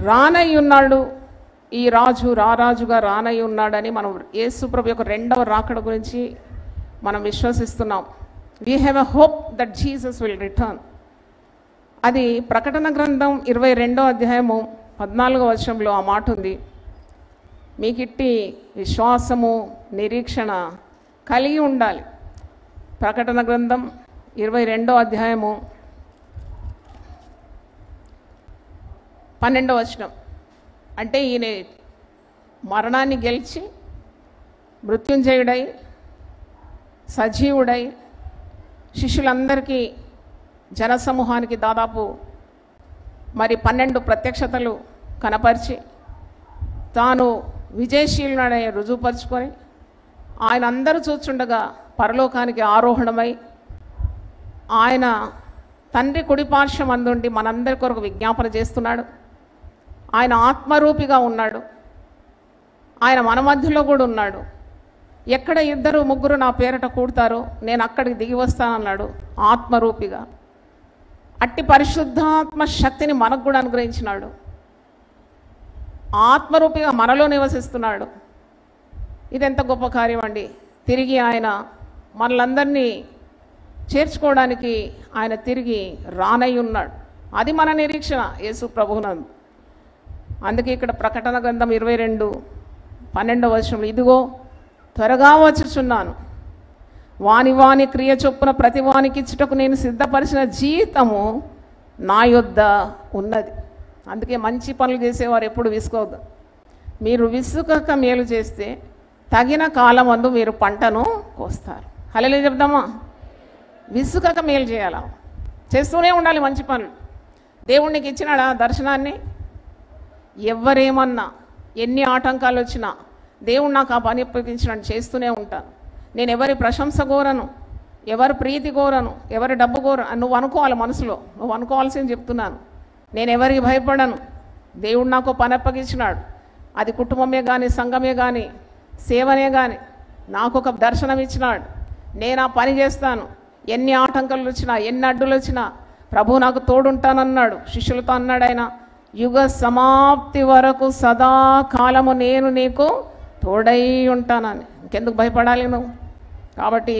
రానై ఉన్నాడు, ఈ రాజు రారాజుగా రానై ఉన్నాడని మనం యేసు ప్రభు యొక్క 2వ రాకడ గురించి మనం విశ్వసిస్తున్నాం. We have a hope that Jesus will return. అది ప్రకటన గ్రంథం 22వ అధ్యాయము 14వ వచనంలో ఆ మాట ఉంది. మీకిట్టి విశ్వాసము నిరీక్షణ కలిగి ఉండాలి. ప్రకటన గ్రంథం 22వ అధ్యాయము 12వ వచనం. అంటే ఈయన మరణాన్ని గెలిచి మృత్యుంజయుడై సజీవుడై శిష్యులందరికీ జనసమూహానికి దాదాపు మరి 12 ప్రత్యక్షతలు కనపరిచి తాను విజయశీలుడై రుజువుపరుచుకొని ఆయన అందరూ చూస్తుండగా పరలోకానికి ఆరోహణమై ఆయన తండ్రి కుడిపార్శ్వం అందుండి మనందరి కొరకు విజ్ఞాపన చేస్తున్నాడు. ఆయన ఆత్మరూపిగా ఉన్నాడు. ఆయన మన మధ్యలో కూడా ఉన్నాడు. ఎక్కడ 2, 3 నా పేరట కూడతారో నేను అక్కడికి దిగి వస్తానన్నాడు ఆత్మరూపిగా. అట్టి పరిశుద్ధాత్మ శక్తిని మనకు కూడా అనుగ్రహించినాడు. ఆత్మరూపిగా మనలో నివసిస్తున్నాడు. ఇదెంత గొప్ప కార్యం అండి. తిరిగి ఆయన మనలందరినీ చేర్చుకోవడానికి ఆయన తిరిగి రానై ఉన్నాడు. అది మన నిరీక్షణ యేసు ప్రభువునందు. అందుకే ఇక్కడ ప్రకటన గ్రంథం 22:12 వచనంలో, ఇదిగో త్వరగా వచ్చుచున్నాను, వాని వాని క్రియ చొప్పున ప్రతి వానికి ఇచ్చుటకు నేను సిద్ధపరిచిన జీతము నా యొద్ద ఉన్నది. అందుకే మంచి పనులు చేసేవారు ఎప్పుడు విసుకోవద్దు. మీరు విసుకక మేలు చేస్తే తగిన కాలమందు మీరు పంటను కోస్తారు. హల్లెలూయా చెప్దామా? విసుకక మేలు చేయాలా, చేస్తూనే ఉండాలి మంచి పనులు. దేవుడికి ఇచ్చినాడా దర్శనాన్ని? ఎవరేమన్నా, ఎన్ని ఆటంకాలు వచ్చినా దేవుడు నాకు ఆ పని అప్పగించినట్టు చేస్తూనే ఉంటాను. నేను ఎవరి ప్రశంస కోరను, ఎవరి ప్రీతి కోరను, ఎవరి డబ్బు కోరను. నువ్వు అనుకోవాలి మనసులో, నువ్వు అనుకోవాల్సింది చెప్తున్నాను. నేను ఎవరికి భయపడను. దేవుడు నాకు పని అప్పగించినాడు. అది కుటుంబమే కానీ, సంఘమే కానీ, సేవనే కానీ, నాకు ఒక దర్శనం ఇచ్చినాడు. నేను ఆ పని చేస్తాను. ఎన్ని ఆటంకాలు వచ్చినా, ఎన్ని అడ్డులు వచ్చినా ప్రభు నాకు తోడుంటానన్నాడు. శిష్యులతో అన్నాడు ఆయన, యుగ సమాప్తి వరకు సదాకాలము నేను నీకు తోడై ఉంటానని. ఇంకెందుకు భయపడాలి నువ్వు? కాబట్టి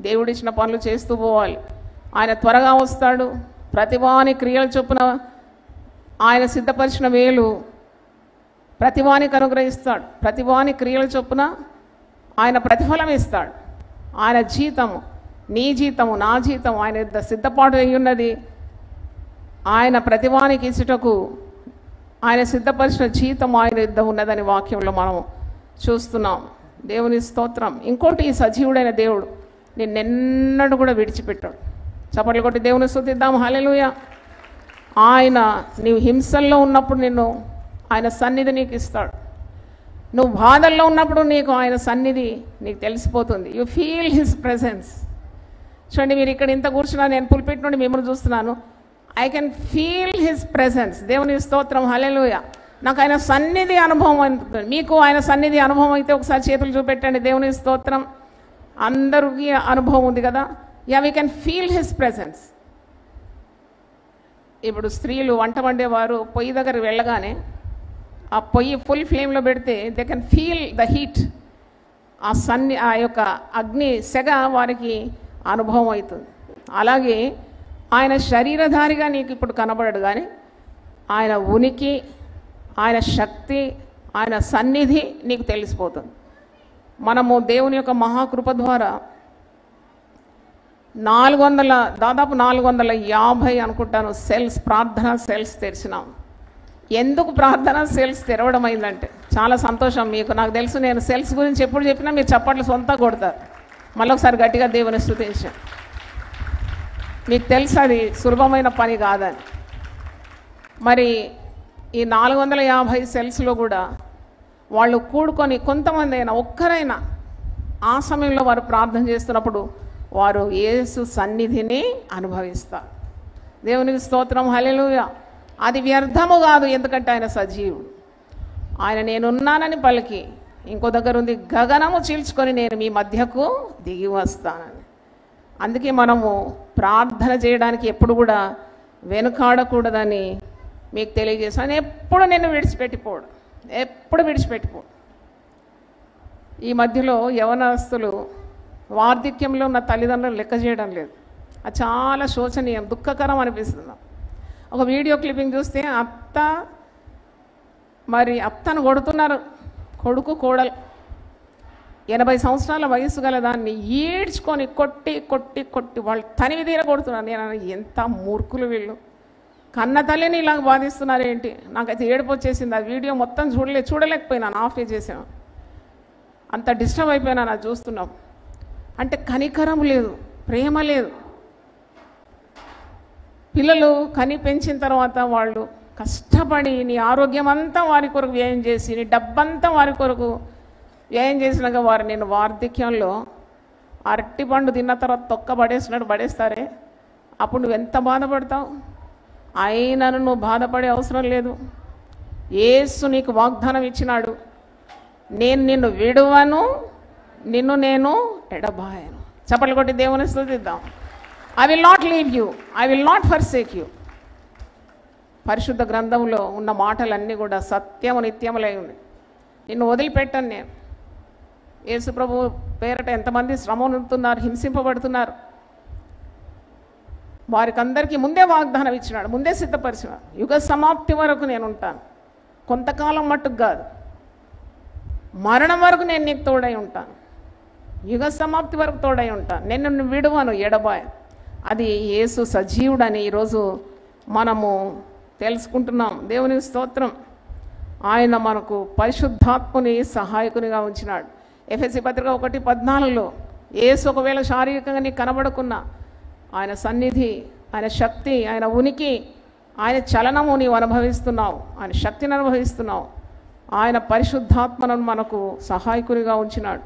దేవుడిచ్చిన పనులు చేస్తూ పోవాలి. ఆయన త్వరగా వస్తాడు. ప్రతివాని క్రియల చొప్పున ఆయన సిద్ధపరిచిన వేలు ప్రతివానికి అనుగ్రహిస్తాడు. ప్రతివాని క్రియల చొప్పున ఆయన ప్రతిఫలం ఇస్తాడు. ఆయన జీతము, నీ జీతము, నా జీతం ఆయన సిద్ధపాటు అయి ఉన్నది. ఆయన ప్రతివానికి ఇచ్చుటకు ఆయన సిద్ధపరిచిన జీతం ఆయన యుద్ధ ఉన్నదని వాక్యంలో మనం చూస్తున్నాం. దేవుని స్తోత్రం. ఇంకోటి, ఈ సజీవుడైన దేవుడు నిన్నెన్నడూ కూడా విడిచిపెట్టాడు. చప్పట్లు కొట్టి దేవుని స్తుతిద్దాం. హల్లెలూయా. ఆయన నీవు హింసల్లో ఉన్నప్పుడు నిన్ను ఆయన సన్నిధి నీకు ఇస్తాడు. నువ్వు బాధల్లో ఉన్నప్పుడు నీకు ఆయన సన్నిధి నీకు తెలిసిపోతుంది. You feel his presence. చూడండి, మీరు ఇక్కడ ఇంత కూర్చున్నా, నేను పుల్పిట్ నుండి మిమ్మల్ని చూస్తున్నాను. I can feel his presence. దేవుని స్తోత్రం. హల్లెలూయా. నాకు ఆయన సన్నిధి అనుభవం అవుతుంది. మీకు ఆయన సన్నిధి అనుభవం అయితే ఒకసారి చేతులు చూపెట్టండి. దేవుని స్తోత్రం. అందరికీ అనుభవం ఉంది కదా. Yeah, we can feel his presence. ఇప్పుడు స్త్రీలు వంట వండేవారు పొయ్యి దగ్గర వెళ్ళగానే ఆ పొయ్యి ఫుల్ ఫ్లేమ్లో పెడితే they can feel the heat. ఆ యొక్క అగ్ని సెగ వారికి అనుభవం అవుతుంది. అలాగే ఆయన శరీరధారిగా నీకు ఇప్పుడు కనబడడు, కానీ ఆయన ఉనికి, ఆయన శక్తి, ఆయన సన్నిధి నీకు తెలిసిపోతుంది. మనము దేవుని యొక్క మహాకృప ద్వారా దాదాపు 450 అనుకుంటాను సెల్స్, ప్రార్థనా సెల్స్ తెరిచినాం. ఎందుకు ప్రార్థనా సెల్స్ తెరవడం అయిందంటే చాలా సంతోషం. మీకు నాకు తెలుసు, నేను సెల్స్ గురించి ఎప్పుడు చెప్పినా మీరు చప్పట్లు సొంతంగా కొడతారు. మళ్ళీ ఒకసారి గట్టిగా దేవుని స్తుతించాం. మీకు తెలుసు అది సులభమైన పని కాదని. మరి ఈ 450 సెల్స్లో కూడా వాళ్ళు కూడుకొని కొంతమంది అయినా, ఒక్కరైనా ఆ సమయంలో వారు ప్రార్థన చేస్తున్నప్పుడు వారు యేసు సన్నిధిని అనుభవిస్తారు. దేవునికి స్తోత్రం. హల్లెలూయా. అది వ్యర్థము కాదు, ఎందుకంటే ఆయన సజీవుడు. ఆయన నేనున్నానని పలికి, ఇంకో దగ్గర ఉంది, గగనము చీల్చుకొని నేను మీ మధ్యకు దిగి వస్తానని. అందుకే మనము ప్రార్థన చేయడానికి ఎప్పుడు కూడా వెనుకాడకూడదని మీకు తెలియజేస్తాను. ఎప్పుడు నేను విడిచిపెట్టిపోడు, ఎప్పుడు విడిచిపెట్టిపోడు. ఈ మధ్యలో యవనస్తులు వార్ధక్యంలో ఉన్న తల్లిదండ్రులు లెక్క చేయడం లేదు. అది చాలా శోచనీయం, దుఃఖకరం అనిపిస్తుంది. ఒక వీడియో క్లిప్పింగ్ చూస్తే అత్తను కొడుతున్నారు, కొడుకు కోడలు. 80 సంవత్సరాల వయసు గల దాన్ని ఈడ్చుకొని కొట్టి కొట్టి కొట్టి వాళ్ళు తనివి తీర కొడుతున్నారు. నేను ఎంత మూర్ఖులు వీళ్ళు, కన్న తల్లిని ఇలాగ బాధిస్తున్నారు ఏంటి? నాకైతే ఏడుపు వచ్చేసింది. ఆ వీడియో మొత్తం చూడలేకపోయినాను, ఆఫ్ చేసాను. అంత డిస్టర్బ్ అయిపోయినాను అది చూస్తున్నాం. అంటే కనికరం లేదు, ప్రేమ లేదు. పిల్లలు కని పెంచిన తర్వాత వాళ్ళు కష్టపడి నీ ఆరోగ్యం అంతా వారి కొరకు వ్యయం చేసి, నీ డబ్బంతా వారి కొరకు వ్యయం చేసినాక వారు నేను వార్ధక్యంలో అరటి పండు తిన్న తర్వాత తొక్క పడేసినట్టు పడేస్తారే, అప్పుడు నువ్వు ఎంత బాధపడతావు? అయినను నువ్వు బాధపడే అవసరం లేదు. యేసు నీకు వాగ్దానం ఇచ్చినాడు, నేను నిన్ను విడువను, నిన్ను నేను ఎడబాయను. చప్పట్లు కొట్టి దేవుని స్తుతిద్దాం. I will not leave you, I will not forsake you. పరిశుద్ధ గ్రంథంలో ఉన్న మాటలన్నీ కూడా సత్యము నిత్యములై ఉన్నాయి. నిన్ను వదిలిపెట్టను నేను. యేసు ప్రభు పేరట ఎంతమంది శ్రమ పొందుతున్నారు, హింసింపబడుతున్నారు. వారికి అందరికీ ముందే వాగ్దానం ఇచ్చినాడు, ముందే సిద్ధపరిచినాడు. యుగ సమాప్తి వరకు నేను ఉంటాను, కొంతకాలం మట్టుకు కాదు, మరణం వరకు నేను నీకు తోడై ఉంటాను, యుగ సమాప్తి వరకు తోడై ఉంటాను, నేను నిన్ను విడువను, ఎడబాయను. అది యేసు సజీవుడని ఈరోజు మనము తెలుసుకుంటున్నాం. దేవునికి స్తోత్రం. ఆయన మనకు పరిశుద్ధాత్మని సహాయకునిగా ఉంచినాడు. ఎఫెసీ పత్రిక 1:14 యేసు ఒకవేళ శారీరకంగా నీకు కనబడకున్నా ఆయన సన్నిధి, ఆయన శక్తి, ఆయన ఉనికి, ఆయన చలనము నీవు అనుభవిస్తున్నావు, ఆయన శక్తిని అనుభవిస్తున్నావు. ఆయన పరిశుద్ధాత్మను మనకు సహాయకునిగా ఉంచినాడు.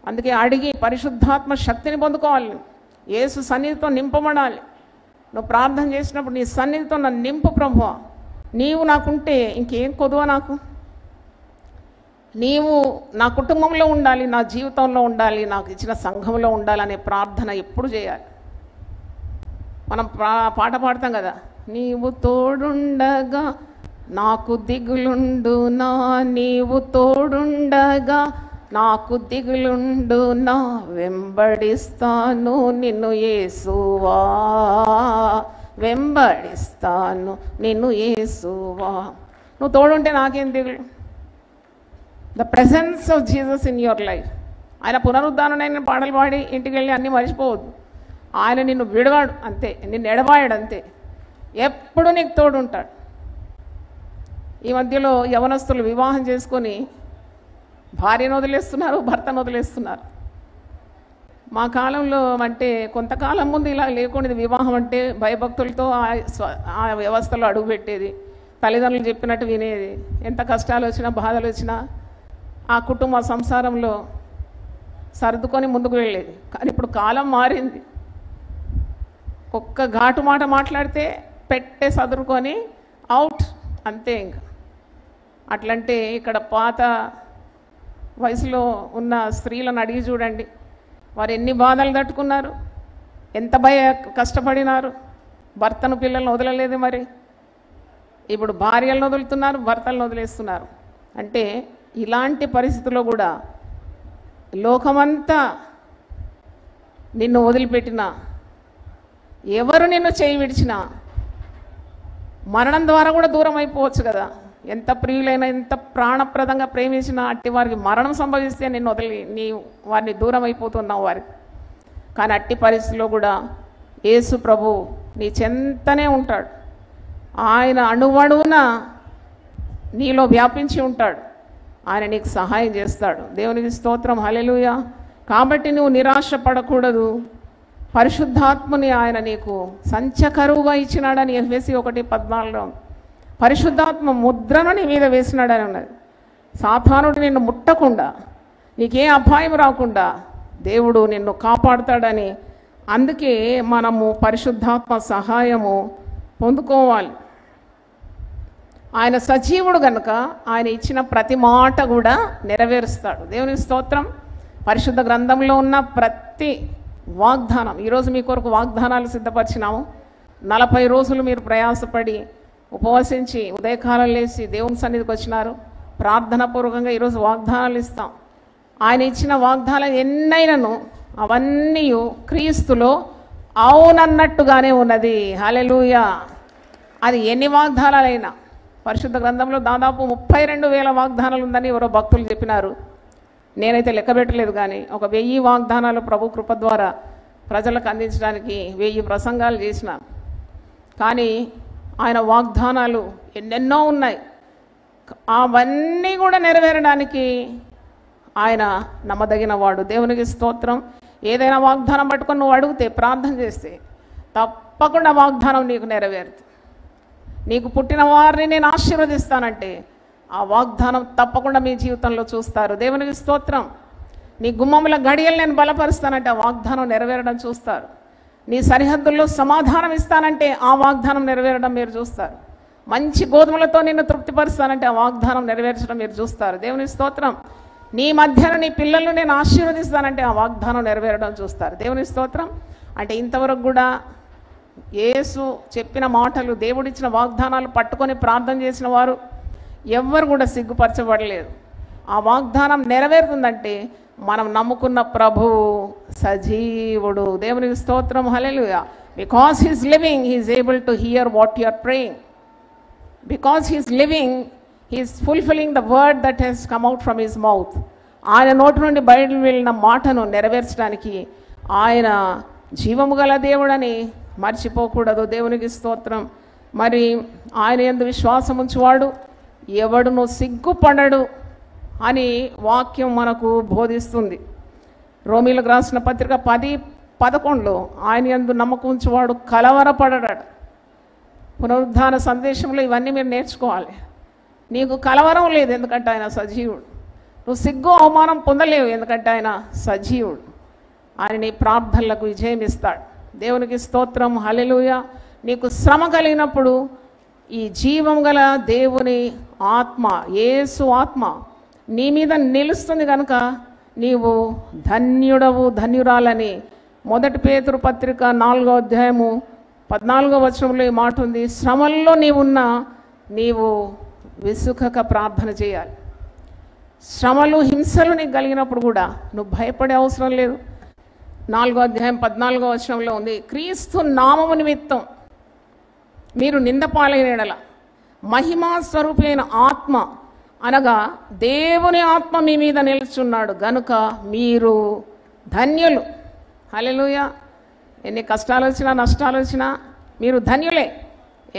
అందుకే అడిగి పరిశుద్ధాత్మ శక్తిని పొందుకోవాలి. యేసు సన్నిధితో నింపబడాలి. నువ్వు ప్రార్థన చేసినప్పుడు నీ సన్నిధితో నన్ను నింపు ప్రభువా, నీవు నాకుంటే ఇంకేం కొదువ నాకు, నీవు నా కుటుంబంలో ఉండాలి, నా జీవితంలో ఉండాలి, నాకు ఇచ్చిన సంఘంలో ఉండాలనే ప్రార్థన ఎప్పుడు చేయాలి. మనం పాట పాడతాం కదా, నీవు తోడుండగా నాకు దిగులుండునా, నీవు తోడుండగా నాకు దిగులుండునా, వెంబడిస్తాను నిన్ను యేసువా, వెంబడిస్తాను నిన్ను యేసువా. నువ్వు తోడుంటే నాకేం దిగులు? The presence of Jesus in your life. ఆయన పునరుద్ధానమైన పాటలు పాడి ఇంటికి వెళ్ళి అన్నీ మర్చిపోవద్దు. ఆయన నిన్ను విడవాడు అంతే, నిన్ను ఎడబాయాడు అంతే, ఎప్పుడు నీకు తోడుంటాడు. ఈ మధ్యలో యవనస్తులు వివాహం చేసుకొని భార్యను వదిలేస్తున్నారు, భర్తను వదిలేస్తున్నారు. మా కాలంలో అంటే కొంతకాలం ముందు ఇలా లేకుండా వివాహం అంటే భయభక్తులతో ఆ వ్యవస్థలో అడుగుపెట్టేది, తల్లిదండ్రులు చెప్పినట్టు వినేది. ఎంత కష్టాలు వచ్చినా బాధలు వచ్చినా ఆ కుటుంబ సంసారంలో సర్దుకొని ముందుకు వెళ్ళేది. కానీ ఇప్పుడు కాలం మారింది. ఒక్క ఘాటు మాట మాట్లాడితే పెట్టే సదురుకొని అవుట్ అంతే. ఇంకా అట్లంటే ఇక్కడ పాత వయసులో ఉన్న స్త్రీలను అడిగి చూడండి, వారు ఎన్ని బాధలు తట్టుకున్నారు, ఎంత కష్టపడినారు. భర్తను పిల్లలను వదలలేదు, మరి ఇప్పుడు భార్యలను వదులుతున్నారు, భర్తలను వదిలేస్తున్నారు. అంటే ఇలాంటి పరిస్థితుల్లో కూడా లోకమంతా నిన్ను వదిలిపెట్టినా, ఎవరు నిన్ను చేయి విడిచినా, మరణం ద్వారా కూడా దూరం అయిపోవచ్చు కదా. ఎంత ప్రియులైనా, ఎంత ప్రాణప్రదంగా ప్రేమించినా అట్టి వారికి మరణం సంభవిస్తే నిన్ను వదిలి వారిని దూరం అయిపోతున్నావు వారికి. కానీ అట్టి పరిస్థితిలో కూడా యేసు ప్రభు నీ చెంతనే ఉంటాడు. ఆయన అణువణువున నీలో వ్యాపించి ఉంటాడు. ఆయన నీకు సహాయం చేస్తాడు. దేవునికి స్తోత్రం, హల్లెలూయా. కాబట్టి నువ్వు నిరాశ పడకూడదు. పరిశుద్ధాత్మని ఆయన నీకు సంచకరువుగా ఇచ్చినాడని ఎఫెసీ 1:14 పరిశుద్ధాత్మ ముద్రను నీ మీద వేసినాడని ఉన్నది. సాతానుడు నిన్ను ముట్టకుండా, నీకే అపాయం రాకుండా దేవుడు నిన్ను కాపాడుతాడని. అందుకే మనము పరిశుద్ధాత్మ సహాయము పొందుకోవాలి. ఆయన సజీవుడు గనుక ఆయన ఇచ్చిన ప్రతి మాట కూడా నెరవేరుస్తాడు. దేవునికి స్తోత్రం. పరిశుద్ధ గ్రంథంలో ఉన్న ప్రతి వాగ్దానం, ఈరోజు మీ కొరకు వాగ్దానాలు సిద్ధపరిచినాము. 40 రోజులు మీరు ప్రయాసపడి ఉపవసించి ఉదయకాలం లేచి దేవుని సన్నిధికి వచ్చినారు. ప్రార్థనాపూర్వకంగా ఈరోజు వాగ్దానాలు ఇస్తాం. ఆయన ఇచ్చిన వాగ్దానాలు ఎన్నైనాను అవన్నీ క్రీస్తులో అవునన్నట్టుగానే ఉన్నది. హల్లెలూయా. అది ఎన్ని వాగ్దానాలైనా, పరిశుద్ధ గ్రంథంలో దాదాపు 32,000 వాగ్దానాలు ఉందని ఎవరో భక్తులు చెప్పినారు. నేనైతే లెక్క పెట్టలేదు, కానీ ఒక 1000 వాగ్దానాలు ప్రభు కృప ద్వారా ప్రజలకు అందించడానికి 1000 ప్రసంగాలు చేసిన. కానీ ఆయన వాగ్దానాలు ఎన్నెన్నో ఉన్నాయి. అవన్నీ కూడా నెరవేరడానికి ఆయన నమ్మదగిన వాడు. దేవునికి స్తోత్రం. ఏదైనా వాగ్దానం పట్టుకొని నువ్వు అడిగితే, ప్రార్థన చేస్తే తప్పకుండా వాగ్దానం నీకు నెరవేరుతుంది. నీకు పుట్టిన వారిని నేను ఆశీర్వదిస్తానంటే ఆ వాగ్దానం తప్పకుండా మీ జీవితంలో చూస్తారు. దేవునికి స్తోత్రం. నీ గుమ్మముల గడియలు నేను బలపరుస్తానంటే ఆ వాగ్దానం నెరవేరడం చూస్తారు. నీ సరిహద్దుల్లో సమాధానం ఇస్తానంటే ఆ వాగ్దానం నెరవేరడం మీరు చూస్తారు. మంచి గోధుమలతో నిన్ను తృప్తిపరుస్తానంటే ఆ వాగ్దానం నెరవేర్చడం మీరు చూస్తారు. దేవుని స్తోత్రం. నీ మధ్యన నీ పిల్లలను నేను ఆశీర్వదిస్తానంటే ఆ వాగ్దానం నెరవేరడం చూస్తారు. దేవుని స్తోత్రం. అంటే ఇంతవరకు కూడా యేసు చెప్పిన మాటలు, దేవుడిచ్చిన వాగ్దానాలు పట్టుకొని ప్రార్థన చేసిన వారు ఎవ్వరు కూడా సిగ్గుపరచబడలేదు. ఆ వాగ్దానం నెరవేరుతుందంటే మనం నమ్ముకున్న ప్రభువు సజీవుడు. దేవునికి స్తోత్రం. హల్లెలూయా. Because he's living, he is able to hear what you are praying. Because he's living, he's fulfilling the word that he's come out from his mouth. ఆయన నోటి నుండి బయటకు వెళ్ళిన మాటను నెరవేర్చడానికి ఆయన జీవము గల దేవుడని మర్చిపోకూడదు. దేవునికి స్తోత్రం. మరి ఆయన యందు విశ్వాసం ఉంచువాడు ఎవడును సిగ్గుపడడు అని వాక్యం మనకు బోధిస్తుంది. రోమీలకు రాసిన పత్రిక 10:11 ఆయన యందు నమ్మకం ఉంచువాడు కలవరపడడు. పునరుద్ధాన సందేశంలో ఇవన్నీ మీరు నేర్చుకోవాలి. నీకు కలవరం లేదు, ఎందుకంటే ఆయన సజీవుడు. నువ్వు సిగ్గు అవమానం పొందలేవు, ఎందుకంటే ఆయన సజీవుడు. ఆయన నీ ప్రార్థనలకు విజయం ఇస్తాడు. దేవునికి స్తోత్రం. హల్లెలూయా. నీకు శ్రమ కలిగినప్పుడు ఈ జీవం గల దేవుని ఆత్మ, యేసు ఆత్మ నీ మీద నిలుస్తుంది కనుక నీవు ధన్యుడవు, ధన్యురాలని 1 పేతురు పత్రిక 4వ అధ్యాయము 14వ వచనంలో ఈ మాట ఉంది. శ్రమల్లో నీవు విసుకక ప్రార్థన చేయాలి. శ్రమలు, హింసలు నీకు కలిగినప్పుడు కూడా నువ్వు భయపడే అవసరం లేదు. 4వ అధ్యాయం 14వ వచనంలో ఉంది, క్రీస్తు నామము నిమిత్తం మీరు నిందపాలైన ఎడల మహిమా స్వరూపైన ఆత్మ అనగా దేవుని ఆత్మ మీ మీద నిలుచున్నాడు గనుక మీరు ధన్యులు. హల్లెలూయా. ఎన్ని కష్టాలు వచ్చినా నష్టాలు వచ్చినా మీరు ధన్యులే.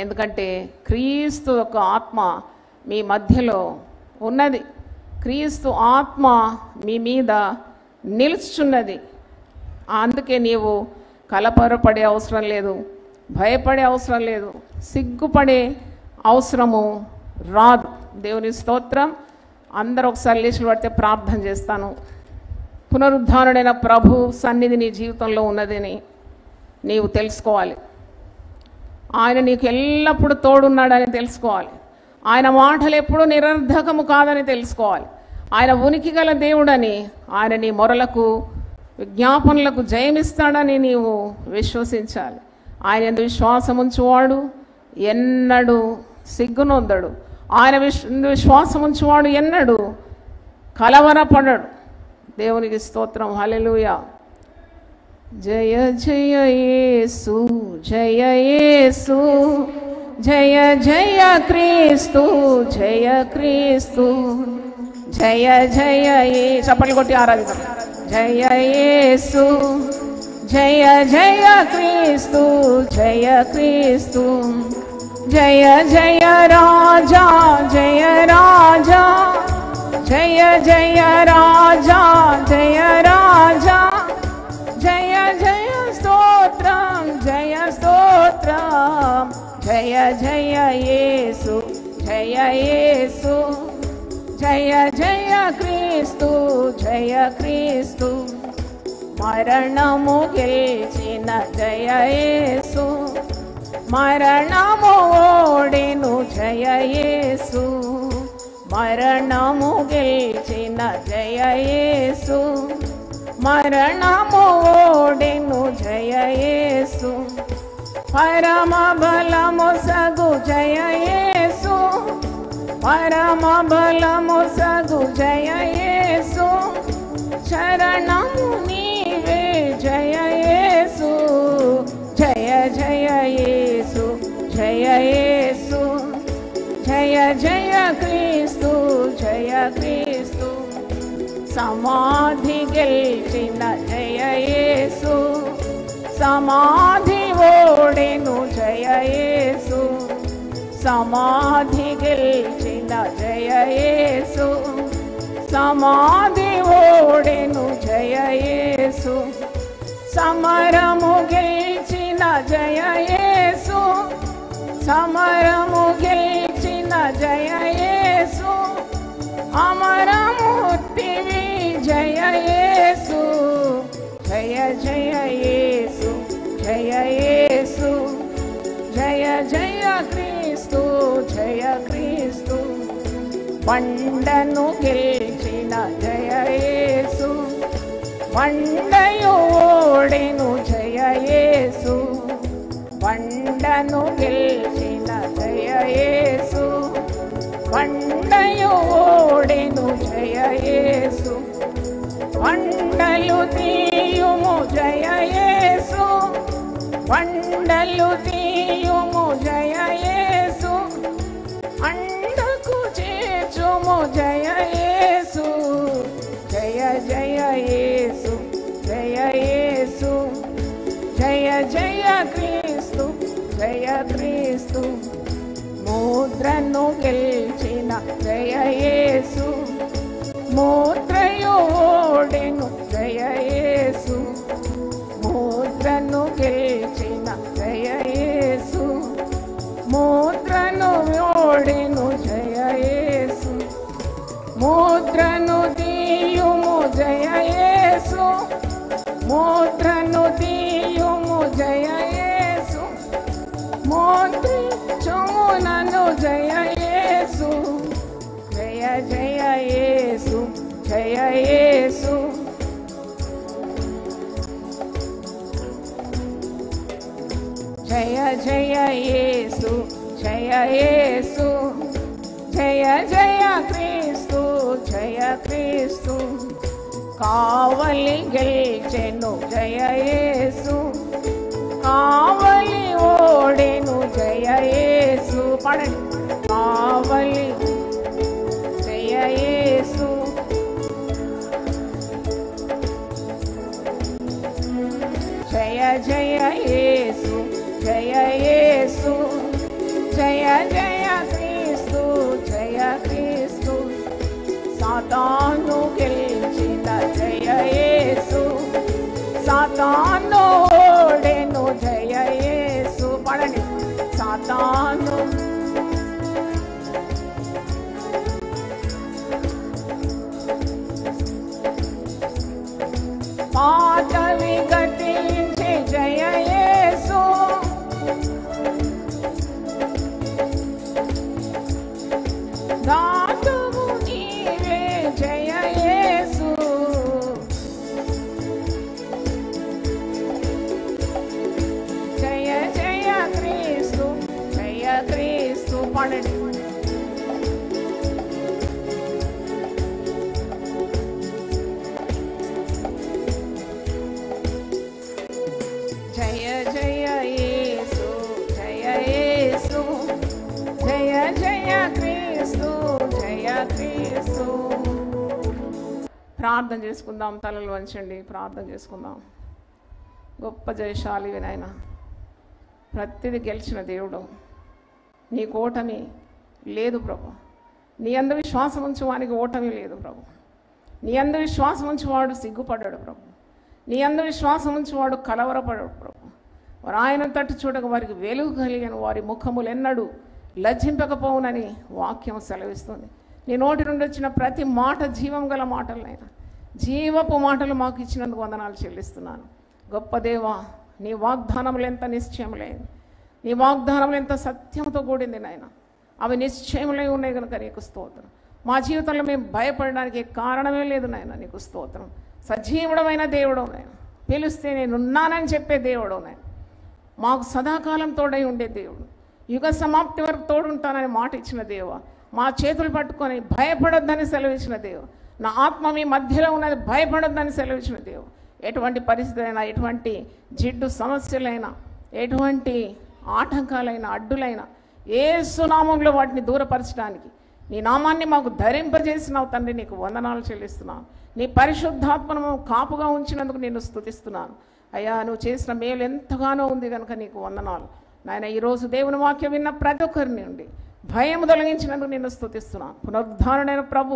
ఎందుకంటే క్రీస్తు యొక్క ఆత్మ మీ మధ్యలో ఉన్నది. క్రీస్తు ఆత్మ మీ మీద నిలుచున్నది. అందుకే నీవు కలవరపడే అవసరం లేదు, భయపడే అవసరం లేదు, సిగ్గుపడే అవసరము రాదు. దేవుని స్తోత్రం. అందరూ ఒకసారి లేచి పడితే ప్రార్థన చేస్తాను. పునరుద్ధానుడైన ప్రభు సన్నిధి నీ జీవితంలో ఉన్నదని నీవు తెలుసుకోవాలి. ఆయన నీకు ఎల్లప్పుడూ తోడున్నాడని తెలుసుకోవాలి. ఆయన మాటలు ఎప్పుడూ నిరర్ధకము కాదని తెలుసుకోవాలి. ఆయన ఉనికి గల దేవుడని, ఆయన నీ మొరలకు విజ్ఞాపనలకు జయమిస్తాడని నీవు విశ్వసించాలి. ఆయన యందు విశ్వాసం ఉంచువాడు ఎన్నడూ సిగ్గునొందడు. ఆయన విశ్వాసం ఉంచువాడు ఎన్నడూ కలవరపడడు. దేవునికి స్తోత్రం. హల్లెలూయా. జయ జయ యేసు, జయ యేసు, జయ జయ క్రీస్తు, జయ క్రీస్తు, జయ జయ చప్పట్లు కొట్టి ఆరాధిద్దాం. జయ యేసు, జయ జయ క్రీస్తు, జయ క్రీస్తు, జయ జయ రాజా, జయ రాజా, జయ జయ రాజా, జయ రాజా, జయ జయ స్తోత్రం, జయ స్తోత్రం, జయ జయ యేసు, జయ యేసు, జయ జయ క్రీస్తు, జయ క్రీస్తు, మరణము గెలిచిన జయ యేసు, మరణము ఓడెను జయ యేసు, మరణము గెలిచిన జయ యేసు, మరణము ఓడెను జయ యేసు, పరమ బలము సగు జయ యేసు, పరమ బలము సగు జయ యేసు, శరణము నీవే జయ యేసు, జయ జయ యేసు, జయ యేసు, జయ జయ క్రీస్తు, జయ క్రీస్తు, సమాధి గెలిచిన జయ యేసు, సమాధి ఓడెను జయ యేసు, సమాధి గెలిచిన జయ యేసు, సమాధి ఓడెను జయ యేసు, సమరము గెలిచిన జయ యేసు, సమరము గెలిచిన జయ యేసు, అమరమూర్తివి జయ యేసు, జయ జయ యేసు, జయ జయ క్రీస్తు, జయ క్రీస్తు. బండను గెలిచిన జయ యేసు, బండయు ఓడెను జయ యేసు. బండను గెలిచిన జయ యేసు, బండయు ఓడెను జయ యేసు. బండలు తీయుము జయ యేసు, బండలు తీయుము జయ యేసు. అండకు చేర్చుము జయ యేసు, జయ జయ యేసు, జయ యేసు. జయ జయ క్రీస్తు, జయ క్రీస్తు. ముద్రను గెలిచిన జయ యేసు, ముద్రయు ఓడెను జయ యేసు. ముద్రను గెలిచిన జయ యేసు, ముద్రను ఓడెను జయ యేసు. ముద్రను తీయుము జయ యేసు, ముద్రను తీయుము జయ యేసు. ముద్రించుము నన్ను జయ యేసు, జయ జయ యేసు, జయ యేసు. జయ జయ యేసు, జయ యేసు. జయ జయ క్రీస్తు, జయ క్రీస్తు. కావలి గెలిచెను జయ యేసు, కావలి ఓడెను జయ యేసు. పాడండి. కావలి జయ యేసు, జయ జయ యేసు, జయ యేసు. జయ జయ క్రీస్తు, జయ క్రీస్తు. సాతాను గెలిచిన జయ యేసు, సాతాను ఓడెను జయ యేసు. పడండి. సాతాను పాతవి గతించే జయ యేసు, దాతవు నీవే జయ యేసు. జయ జయ క్రీస్తు, జయ క్రీస్తు. పడండి. జయ జయ యేసు, జయ యేసు. జయ జయ క్రీస్తు, జయ క్రీస్తు. ప్రార్థన చేసుకుందాం. తలలు వంచండి, ప్రార్థన చేసుకుందాం. గొప్ప జయశాలి వినాయన, ప్రతిదీ గెలిచిన దేవుడు. నీకు ఓటమి లేదు ప్రభు. నీ అందు విశ్వాసం ఉంచు వానికి ఓటమి లేదు ప్రభు. నీ అందు విశ్వాసం ఉంచువాడు సిగ్గుపడ్డాడు ప్రభు. నీ అందు విశ్వాసం ఉంచువాడు కలవరపడ్డాడు ప్రభు. వారు ఆయన తట్టు చూడక వారికి వెలుగు కలిగిన వారి ముఖములు ఎన్నడూ లజ్జింపకపోవునని వాక్యం సెలవిస్తుంది. నీ నోటి నుండి వచ్చిన ప్రతి మాట జీవం గల మాటలైనా, జీవపు మాటలు మాకు ఇచ్చినందుకు వందనాలు చెల్లిస్తున్నాను. గొప్ప దేవా, నీ వాగ్దానములు ఎంత నిశ్చయములైంది, నీ వాగ్దానములు ఎంత సత్యంతో కూడింది నాయన. అవి నిశ్చయములై ఉన్నాయి కనుక నీకు స్తోత్రం. మా జీవితంలో మేము భయపడడానికి కారణమే లేదు నాయన. నీకు స్తోత్రం. సజీవుడమైన దేవుడు నాయన, పిలిస్తే నేనున్నానని చెప్పే దేవుడు నాయన. మాకు సదాకాలం తోడై ఉండే దేవుడు, యుగ సమాప్తి వరకు తోడుంటానని మాట ఇచ్చిన దేవ, మా చేతులు పట్టుకొని భయపడొద్దని సెలవిచ్చిన దేవ, నా ఆత్మ మీ మధ్యలో ఉన్నది భయపడొద్దని సెలవిచ్చిన దేవ. ఎటువంటి పరిస్థితి అయినా, ఎటువంటి జిడ్డు సమస్యలైనా, ఎటువంటి ఆటంకాలైనా, అడ్డులైనా యేసు నామంలో వాటిని దూరపరచడానికి నీ నామాన్ని మాకు ధరింపజేసినావు తండ్రి. నీకు వందనాలు చెల్లిస్తున్నాను. నీ పరిశుద్ధాత్మను కాపుగా ఉంచినందుకు నేను స్తుతిస్తున్నాను. అయ్యా, నువ్వు చేసిన మేలు ఎంతగానో ఉంది కనుక నీకు వందనాలు నాయన. ఈరోజు దేవుని వాక్యం విన్న ప్రతి ఒక్కరిని నుండి భయం తొలగించినందుకు నేను స్తుతిస్తున్నాను. పునరుద్ధారణైన ప్రభు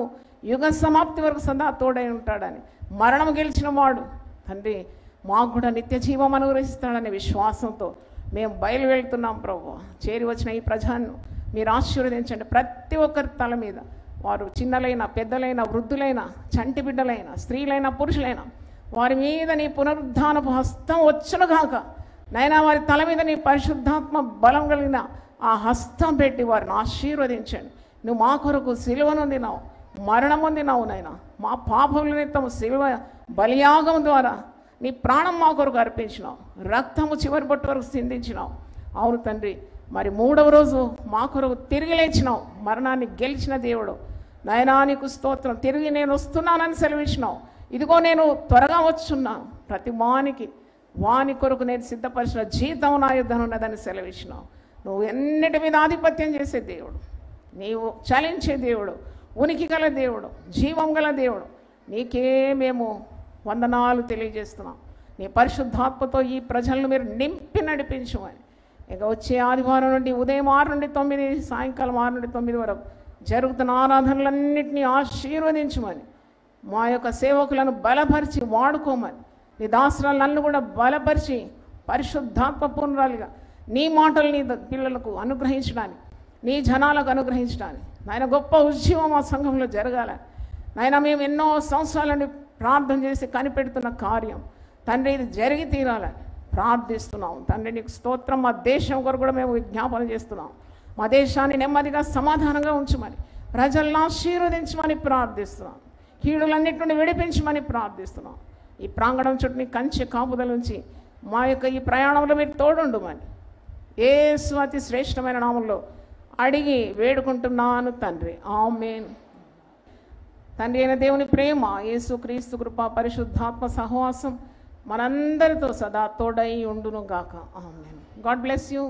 యుగ సమాప్తి వరకు సదా తోడై ఉంటాడని, మరణం గెలిచిన వాడు తండ్రి మాకు కూడా నిత్య జీవం అనుగ్రహిస్తాడనే విశ్వాసంతో మేము బయలు వెళ్తున్నాం ప్రభు. చేరి వచ్చిన ఈ ప్రజాన్ని మీరు ఆశీర్వదించండి. ప్రతి ఒక్కరి తల మీద, వారు చిన్నలైన, పెద్దలైన, వృద్ధులైన, చంటి బిడ్డలైన, స్త్రీలైన, పురుషులైన, వారి మీద నీ పునరుద్ధానపు హస్తం వచ్చునుగాక. నైనా వారి తల మీద నీ పరిశుద్ధాత్మ బలం కలిగిన ఆ హస్తం పెట్టి వారిని ఆశీర్వదించండి. నువ్వు మా కొరకు సిలువనొందినావు, మరణమొందినావు నైనా. మా పాపముల నిమిత్తము సిలువ బలియాగం ద్వారా నీ ప్రాణం మా కొరకు అర్పించినావు, రక్తము చివరి బొట్టు వరకు సిందించినావు. అవును తండ్రి, మరి 3వ రోజు మా కొరకు తిరిగి లేచినావు, మరణాన్ని గెలిచిన దేవుడు నాయనా. నీకు స్తోత్రం. తిరిగి నేను వస్తున్నానని సెలవిచ్చినావు. ఇదిగో నేను త్వరగా వచ్చున్నాను, ప్రతి వాని కొరకు నేను సిద్ధపరిచిన జీతం నా యుద్ధం ఉన్నదని సెలవిచ్చినావు. నువ్వు ఎన్నిటి మీద ఆధిపత్యం చేసే దేవుడు, నీవు చలించే దేవుడు, ఉనికి గల దేవుడు, జీవం గల దేవుడు. నీకే మేము వందనాలు తెలియజేస్తున్నాం. నీ పరిశుద్ధాత్మతో ఈ ప్రజలను మీరు నింపి నడిపించమని. ఇక వచ్చే ఆదివారం నుండి ఉదయం 6 నుండి 9, సాయంకాలం 6 నుండి 9 వరకు జరుగుతున్న ఆరాధనలన్నింటినీ ఆశీర్వదించమని, మా యొక్క సేవకులను బలపరిచి వాడుకోమని, నీ దాసురాలు నన్ను కూడా బలపరిచి పరిశుద్ధాత్మ పూర్ణాలుగా నీ మాటలు నీ పిల్లలకు అనుగ్రహించడానికి, నీ జనాలకు అనుగ్రహించడానికి నాయన గొప్ప ఉద్యమం మా సంఘంలో జరగాలని నాయన మేము ఎన్నో సంవత్సరాల నుండి ప్రార్థన చేసి కనిపెడుతున్న కార్యం తండ్రి ఇది జరిగి తీరాలని ప్రార్థిస్తున్నాం. తండ్రి నీకు స్తోత్రం. మా దేశం కొరకు కూడా మేము విజ్ఞాపన చేస్తున్నాం. మా దేశాన్ని నెమ్మదిగా సమాధానంగా ఉంచమని, ప్రజలను ఆశీర్వదించమని ప్రార్థిస్తున్నాం. కీడులన్నిటి నుండి విడిపించమని ప్రార్థిస్తున్నాం. ఈ ప్రాంగణం చుట్టూ నీ కంచె కాపుదల నుంచి మా యొక్క ఈ ప్రయాణంలో మీరు తోడుండుమని యేసు అతి శ్రేష్టమైన నామంలో అడిగి వేడుకుంటున్నాను తండ్రి. ఆమేన్. తండ్రి అయిన దేవుని ప్రేమ, యేసు క్రీస్తు కృప, పరిశుద్ధాత్మ సహవాసం మనందరితో సదా తోడై ఉండును గాక. ఆమేన్. God bless you.